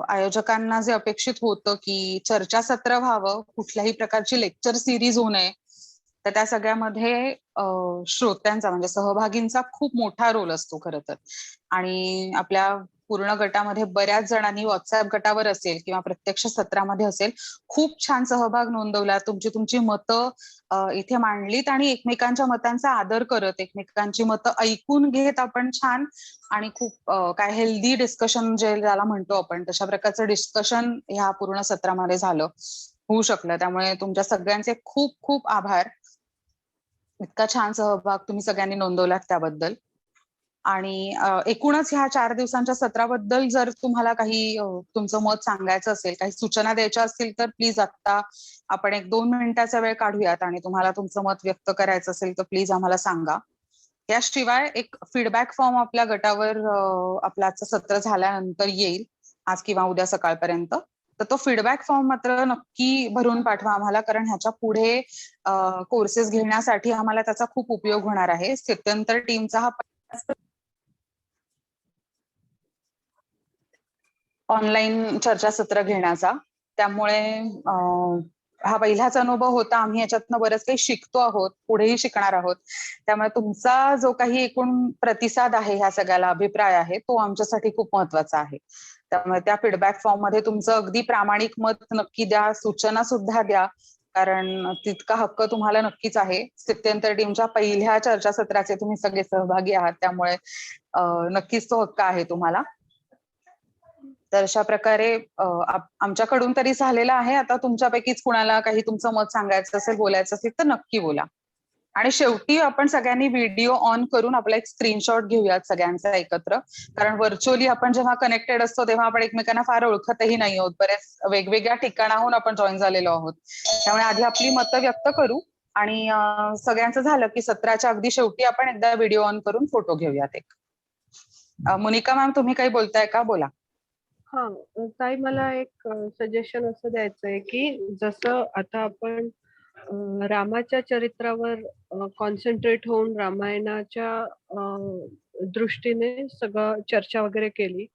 आयोजकांना जे अपेक्षित होतं की चर्चासत्र व्हावं, कुठल्याही प्रकारची लेक्चर सिरीज होऊ नये, तर त्या सगळ्यामध्ये श्रोत्यांचा म्हणजे सहभागींचा खूप मोठा रोल असतो खरं तर. आणि आपल्या पूर्ण गटामध्ये बऱ्याच जणांनी व्हॉट्सअप गटावर असेल किंवा प्रत्यक्ष सत्रामध्ये असेल खूप छान सहभाग नोंदवला. तुमची मतं इथे मांडलीत आणि एकमेकांच्या मतांचा आदर करत एकमेकांची मतं ऐकून घेत आपण छान आणि खूप काय हेल्दी डिस्कशन जे ज्याला म्हणतो आपण तशा प्रकारचं डिस्कशन ह्या पूर्ण सत्रामध्ये होऊ शकलं. त्यामुळे तुमच्या सगळ्यांचे खूप खूप आभार. इतका छान सहभाग तुम्ही सगळ्यांनी नोंदवलात त्याबद्दल. आणि एकूणच ह्या 4 दिवसांच्या सत्राबद्दल जर तुम्हाला काही तुमचं मत सांगायचं असेल, काही सूचना द्यायच्या असतील तर प्लीज आता आपण 1-2 मिनिटाचा वेळ काढूयात आणि तुम्हाला तुमचं मत व्यक्त करायचं असेल तर प्लीज आम्हाला सांगा. याशिवाय एक फीडबॅक फॉर्म आपल्या गटावर आपलं आजचं सत्र झाल्यानंतर येईल. आज किंवा उद्या सकाळपर्यंत. तर तो फीडबॅक फॉर्म मात्र नक्की भरून पाठवा आम्हाला, कारण ह्याच्या पुढे कोर्सेस घेण्यासाठी आम्हाला त्याचा खूप उपयोग होणार आहे. स्थित्यंतर टीमचा हा ऑनलाईन चर्चासत्र घेण्याचा, त्यामुळे हा पहिलाच अनुभव होता. आम्ही याच्यातनं बरंच काही शिकतो आहोत, पुढेही शिकणार आहोत. त्यामुळे तुमचा जो काही एकूण प्रतिसाद आहे, ह्या सगळ्याला अभिप्राय आहे, तो आमच्यासाठी खूप महत्वाचा आहे. त्यामुळे त्या फीडबॅक फॉर्म मध्ये तुमचं अगदी प्रामाणिक मत नक्की द्या, सूचना सुद्धा द्या, कारण तितका हक्क तुम्हाला नक्कीच आहे. स्थित्यंतर टीमच्या पहिल्या चर्चासत्राचे तुम्ही सगळे सहभागी आहात, त्यामुळे नक्कीच तो हक्क आहे तुम्हाला. तर अशा प्रकारे आमच्याकडून तरी झालेला आहे. आता तुमच्यापैकीच कुणाला काही तुमचं मत सांगायचं असेल, बोलायचं असेल तर नक्की बोला. आणि शेवटी आपण सगळ्यांनी व्हिडिओ ऑन करून आपला एक स्क्रीनशॉट घेऊयात सगळ्यांचा एकत्र, कारण व्हर्च्युअली आपण जेव्हा कनेक्टेड असतो तेव्हा आपण एकमेकांना फार ओळखतही नाही आहोत. बऱ्याच वेगवेगळ्या ठिकाणाहून आपण जॉईन झालेलो आहोत. त्यामुळे आधी आपली मतं व्यक्त करू आणि सगळ्यांचं झालं की सत्राच्या अगदी शेवटी आपण एकदा व्हिडिओ ऑन करून फोटो घेऊयात एक. मोनिका मॅम, तुम्ही काही बोलताय का? बोला. हा ताई, मला एक सजेशन असं द्यायचंय की जसं आता आपण रामाच्या चरित्रावर कॉन्सन्ट्रेट होऊन रामायणाच्या दृष्टीने सगळं चर्चा वगैरे केली,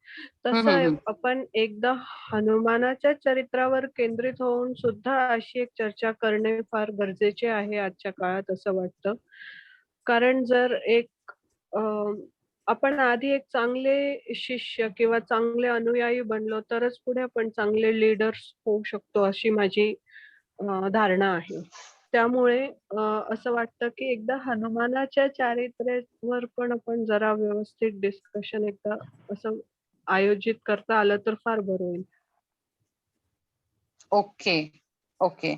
तसं आपण एकदा हनुमानाच्या चरित्रावर केंद्रित होऊन सुद्धा अशी एक चर्चा करणे फार गरजेचे आहे आजच्या काळात असं वाटतं. कारण जर एक आपण आधी एक चांगले शिष्य किंवा चांगले अनुयायी बनलो तरच पुढे आपण चांगले लीडर्स होऊ शकतो, अशी माझी धारणा आहे. त्यामुळे असं वाटतं की एकदा हनुमानाच्या चारित्र्यावर पण आपण जरा व्यवस्थित डिस्कशन एकदा असं आयोजित करता आलं तर फार बरं होईल. ओके ओके,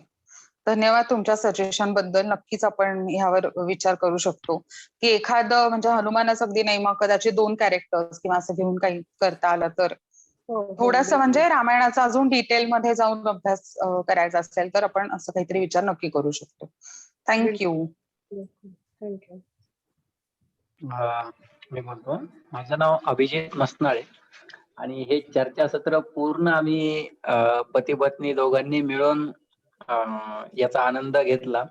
धन्यवाद तुमच्या सजेशन बद्दल. नक्कीच आपण ह्यावर विचार करू शकतो की एखादं म्हणजे हनुमानच अगदी नाही, मग कदाचित 2 कॅरेक्टर्स किंवा असं घेऊन काही करता आलं तर थोडंसं म्हणजे रामायणाचा अजून डिटेल मध्ये जाऊन अभ्यास करायचा असेल तर आपण असं काहीतरी विचार नक्की करू शकतो. थँक्यू. थँक्यू. मी बोलतो. माझं नाव अभिजित मसनाळे आणि हे चर्चासत्र पूर्ण आम्ही पती पत्नी दोघांनी मिळून याचा आनंद घेतला.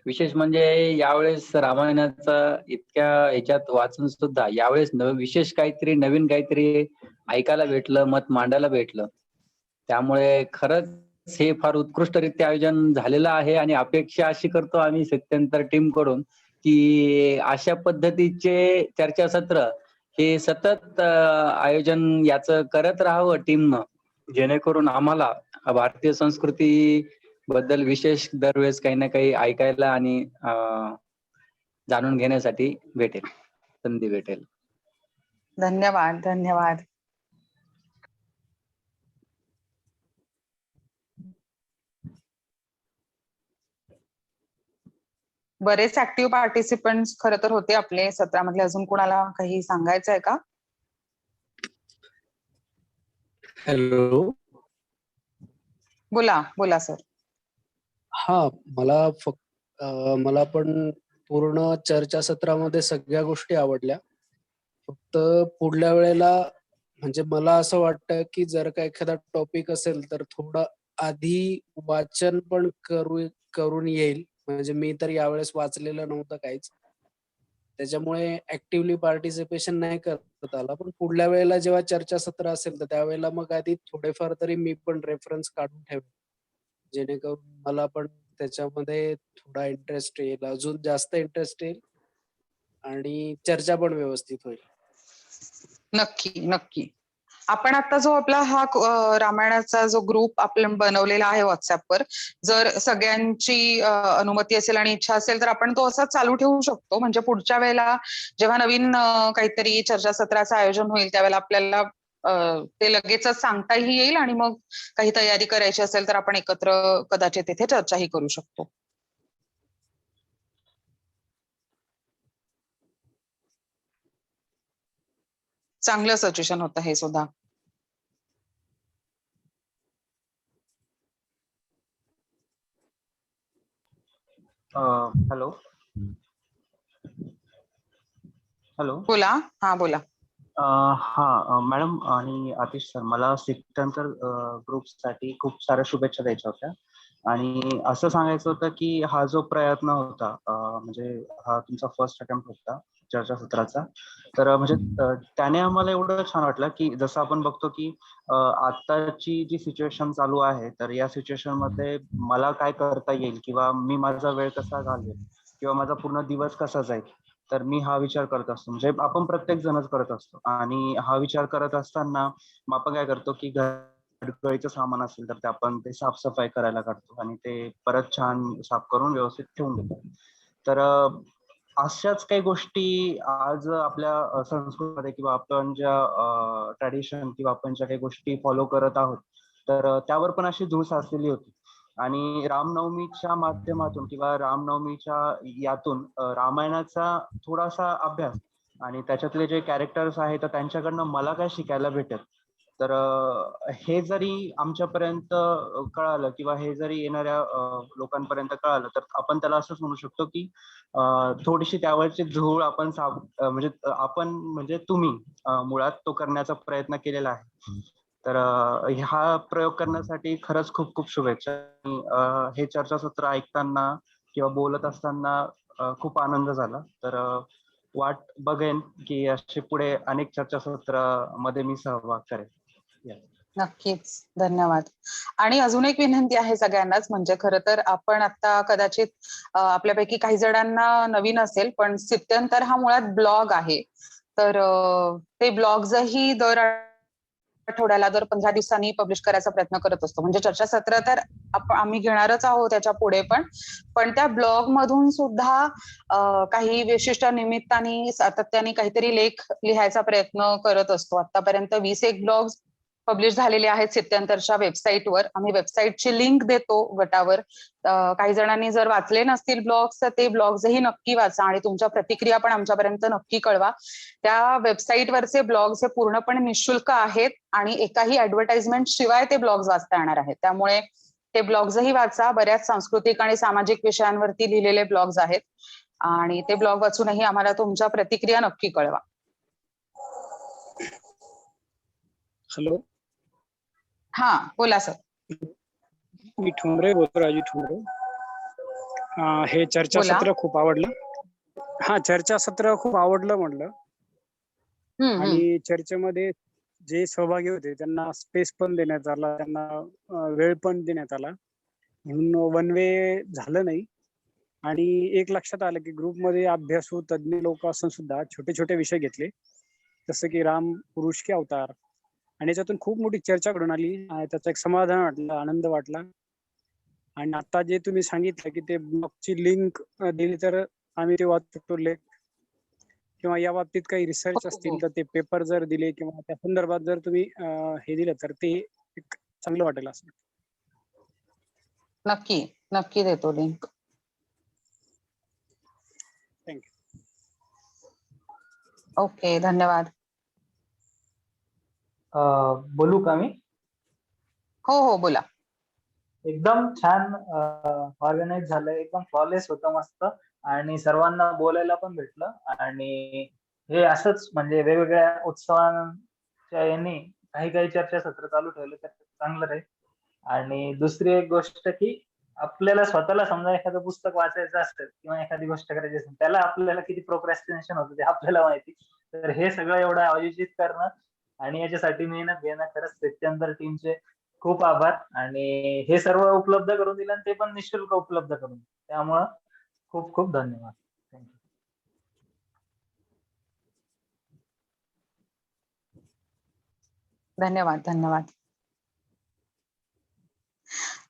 विशेष म्हणजे यावेळेस रामायणाचा इतक्या ह्याच्यात वाचून सुद्धा यावेळेस विशेष काहीतरी नवीन काहीतरी ऐकायला भेटलं, मत मांडायला भेटलं. त्यामुळे खरंच हे फार उत्कृष्टरित्या आयोजन झालेलं आहे आणि अपेक्षा अशी करतो आम्ही सत्यंतर टीम कडून की अशा पद्धतीचे चर्चासत्र हे सतत आयोजन याचं करत राहावं टीमनं, जेणेकरून आम्हाला भारतीय संस्कृती बद्दल विशेष दरवेळेस काही ना काही ऐकायला आणि जाणून घेण्यासाठी भेटेल, संधी भेटेल. धन्यवाद धन्यवाद. बरेच ऍक्टिव्ह पार्टिसिपंट्स खरं तर होते आपले सत्रामधले. अजून कोणाला काही सांगायचं आहे का? हॅलो, बोला बोला सर. हा, मला पण पूर्ण चर्चासत्रामध्ये सगळ्या गोष्टी आवडल्या. फक्त पुढल्या वेळेला म्हणजे मला असं वाटतं की जर का एखादा टॉपिक असेल तर थोडं आधी वाचन पण करून येईल. म्हणजे मी तर यावेळेस वाचलेलं नव्हतं काहीच, त्याच्यामुळे ऍक्टिव्हली पार्टिसिपेशन नाही करता आला. पण पुढल्या वेळेला जेव्हा चर्चासत्र असेल तर त्यावेळेला मग आधी थोडेफार तरी मी पण रेफरन्स काढून ठेवेन, जेणेकरून मला पण त्याच्यामध्ये थोडा इंटरेस्ट येईल, अजून जास्त इंटरेस्ट येईल आणि चर्चा पण व्यवस्थित होईल. नक्की नक्की. आपण आता जो आपला हा रामायणाचा जो ग्रुप आपण बनवलेला आहे व्हॉट्सअपवर, जर सगळ्यांची अनुमती असेल आणि इच्छा असेल तर आपण तो असा चालू ठेवू शकतो. म्हणजे पुढच्या वेळेला जेव्हा नवीन काहीतरी चर्चासत्राचं आयोजन होईल त्यावेळेला आपल्याला ते लगेचच सांगताही येईल आणि मग काही तयारी करायची असेल तर आपण एकत्र कदाचित तिथे चर्चाही करू शकतो. चांगलं सजेशन होतं हे सुद्धा. हॅलो हॅलो, बोला. हा बोला. मॅडम आणि आतिश सर, मला सिक्त्यांतर ग्रुपसाठी खूप साऱ्या शुभेच्छा द्यायच्या होत्या. आणि असं सांगायचं होतं की हा जो प्रयत्न होता, म्हणजे हा तुमचा फर्स्ट अटेम्प्ट होता चर्चासत्राचा, तर म्हणजे त्याने आम्हाला एवढं छान वाटलं की जसं आपण बघतो की आताची जी सिच्युएशन चालू आहे, तर या सिच्युएशन मध्ये मला काय करता येईल किंवा मी माझा वेळ कसा घालवेल किंवा माझा पूर्ण दिवस कसा जाईल, तर मी हा विचार करत असतो. म्हणजे आपण प्रत्येक जणच करत असतो. आणि हा विचार करत असताना मग आपण काय करतो की गडगडीचं सामान असेल तर ते आपण ते साफसफाई करायला काढतो आणि ते परत छान साफ करून व्यवस्थित ठेवून देतो. तर अशाच काही गोष्टी आज आपल्या संस्कृतीमध्ये किंवा आपण ज्या ट्रॅडिशन किंवा आपण ज्या काही गोष्टी फॉलो करत आहोत, तर त्यावर पण अशी धूस असलेली होती. आणि रामनवमीच्या माध्यमातून किंवा रामनवमीच्या यातून रामायणाचा थोडासा अभ्यास आणि त्याच्यातले जे कॅरेक्टर्स आहेत तर त्यांच्याकडनं मला काय शिकायला भेटेल, तर हे जरी आमच्यापर्यंत कळालं किंवा हे जरी येणाऱ्या लोकांपर्यंत कळालं, तर आपण त्याला असंच म्हणू शकतो की थोडीशी त्यावरची धूळ आपण म्हणजे आपण म्हणजे तुम्ही मुळात तो करण्याचा प्रयत्न केलेला आहे. तर हा प्रयोग करण्यासाठी खरंच खूप खूप शुभेच्छा. हे चर्चासत्र ऐकताना किंवा बोलत असताना खूप आनंद झाला. तर वाट बघेन की असे पुढे अनेक चर्चासत्र मध्ये मी सहभाग करेन. नक्कीच, धन्यवाद. आणि अजून एक विनंती आहे सगळ्यांनाच, म्हणजे खरं तर आपण आता कदाचित आपल्यापैकी काही जणांना नवीन असेल, पण स्थित्यंतर हा मुळात ब्लॉग आहे. तर ते ब्लॉग्सही दर आठवड्याला, दर 15 दिवसांनी पब्लिश करायचा प्रयत्न करत असतो. म्हणजे चर्चासत्र तर आम्ही घेणारच आहोत त्याच्या पुढे पण त्या ब्लॉग मधून सुद्धा काही विशिष्ट निमित्ताने सातत्याने काहीतरी लेख लिहायचा प्रयत्न करत असतो. आतापर्यंत 20 ब्लॉग्स पब्लिश झालेले आहेत स्थित्यंतरच्या वेबसाईटवर. आम्ही वेबसाईटची लिंक देतो गटावर. काही जणांनी जर वाचले नसतील ब्लॉग्स, तर ते ब्लॉग्सही नक्की वाचा आणि तुमच्या प्रतिक्रिया पण आमच्यापर्यंत नक्की कळवा. त्या वेबसाईटवरचे ब्लॉग्स हे पूर्णपणे निशुल्क आहेत आणि एकाही ऍडव्हर्टाइजमेंट शिवाय ते ब्लॉग्स वाचता येणार आहेत. त्यामुळे ते ब्लॉग्सही वाचा. बऱ्याच सांस्कृतिक आणि सामाजिक विषयांवरती लिहिलेले ब्लॉग्स आहेत आणि ते ब्लॉग वाचूनही आम्हाला तुमच्या प्रतिक्रिया नक्की कळवा. हॅलो, हा बोला सर. मी ठोंबरे बोलतो, राजू ठोंबरे. हे चर्चासत्र खूप आवडलं. चर्चासत्र खूप आवडलं म्हटलं. आणि चर्चेमध्ये जे सहभागी होते त्यांना स्पेस पण देण्यात आला, त्यांना वेळ पण देण्यात आला, म्हणून वन वे झालं नाही. आणि एक लक्षात आलं की ग्रुपमध्ये अभ्यासू तज्ज्ञ लोक असून सुद्धा छोटे छोटे विषय घेतले, जसं की राम पुरुष के अवतार, आणि याच्यातून खूप मोठी चर्चा घडून आली. त्याचा एक समाधान वाटलं, आनंद वाटला. आणि आता जे तुम्ही सांगितलं की ते ब्लॉगची लिंक दिली तर आम्ही ते वाचू शकतो लेख, किंवा या बाबतीत काही रिसर्च असतील तर ते पेपर जर दिले किंवा त्या संदर्भात जर तुम्ही हे दिलं तर ते एक चांगलं वाटेल असं. नक्की नक्की देतो लिंक. थँक्यू. ओके, धन्यवाद. बोलू का मी? हो बोला. एकदम छान ऑर्गनाइज झालं, एकदम फ्लॉलेस होतं, मस्त. आणि सर्वांना बोलायला पण भेटलं. आणि हे असंच म्हणजे वेगवेगळ्या उत्सवांच्या यांनी काही काही चर्चासत्र चालू ठेवलं तर चांगलं राहील. आणि दुसरी एक गोष्ट की आपल्याला स्वतःला समजा एखादं पुस्तक वाचायचं असेल किंवा एखादी गोष्ट करायची असेल, त्याला आपल्याला किती प्रोक्रॅस्टिनेशन होतं ते आपल्याला माहिती. तर हे सगळं एवढं आयोजित करणं आणि याच्यासाठी मेहनत घेणं, खरंच सत्यंतर टीमचे खूप आभार. आणि हे सर्व उपलब्ध करून दिलं आणि ते पण निशुल्क उपलब्ध करून दिलं, त्यामुळं खूप खूप धन्यवाद. थँक्यू. धन्यवाद. धन्यवाद.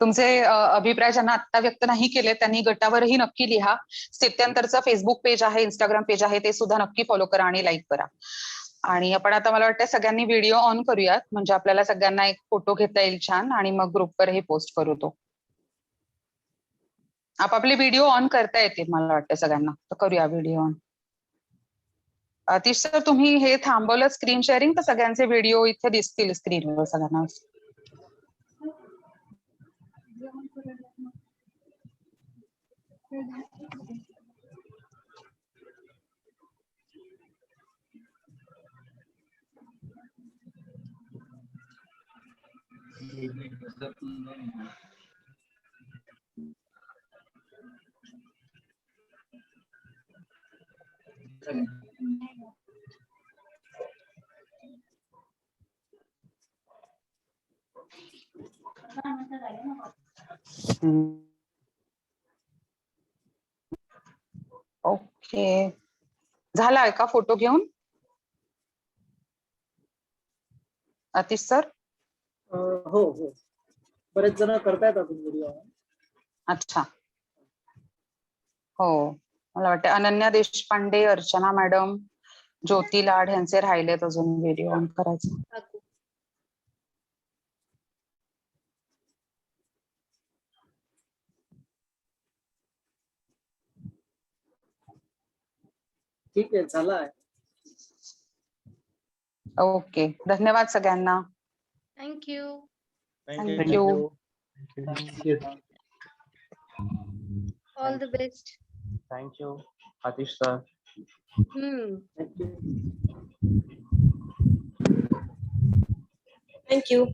तुमचे अभिप्राय ज्यांना आता व्यक्त नाही केले त्यांनी गटावरही नक्की लिहा. स्थित्यंतरचा फेसबुक पेज आहे, इंस्टाग्राम पेज आहे, ते सुद्धा नक्की फॉलो करा आणि लाईक करा. आणि आपण आता मला वाटतं सगळ्यांनी व्हिडिओ ऑन करूयात, म्हणजे आपल्याला सगळ्यांना एक फोटो घेता येईल छान, आणि मग ग्रुपवरही पोस्ट करू तो. आपापले व्हिडिओ ऑन करता येतील मला वाटतं सगळ्यांना, तर करूया व्हिडिओ ऑन. आतिश सर, तुम्ही हे थांबवलं स्क्रीन शेअरिंग, तर सगळ्यांचे व्हिडिओ इथे दिसतील स्क्रीनवर सगळ्यांना. ओके, झालाय का फोटो घेऊन आतिश सर? हो हो, बरेच जण करतायत अजून व्हिडिओ. अच्छा, हो, मला वाटतं अनन्या देशपांडे, अर्चना मॅडम, ज्योती लाड यांचे राहिलेत अजून व्हिडिओ ऑन करायचे. ठीक आहे, झाला आहे. ओके, धन्यवाद सगळ्यांना. Thank you. Thank you. All the best. Thank you Atish sir. Thank you.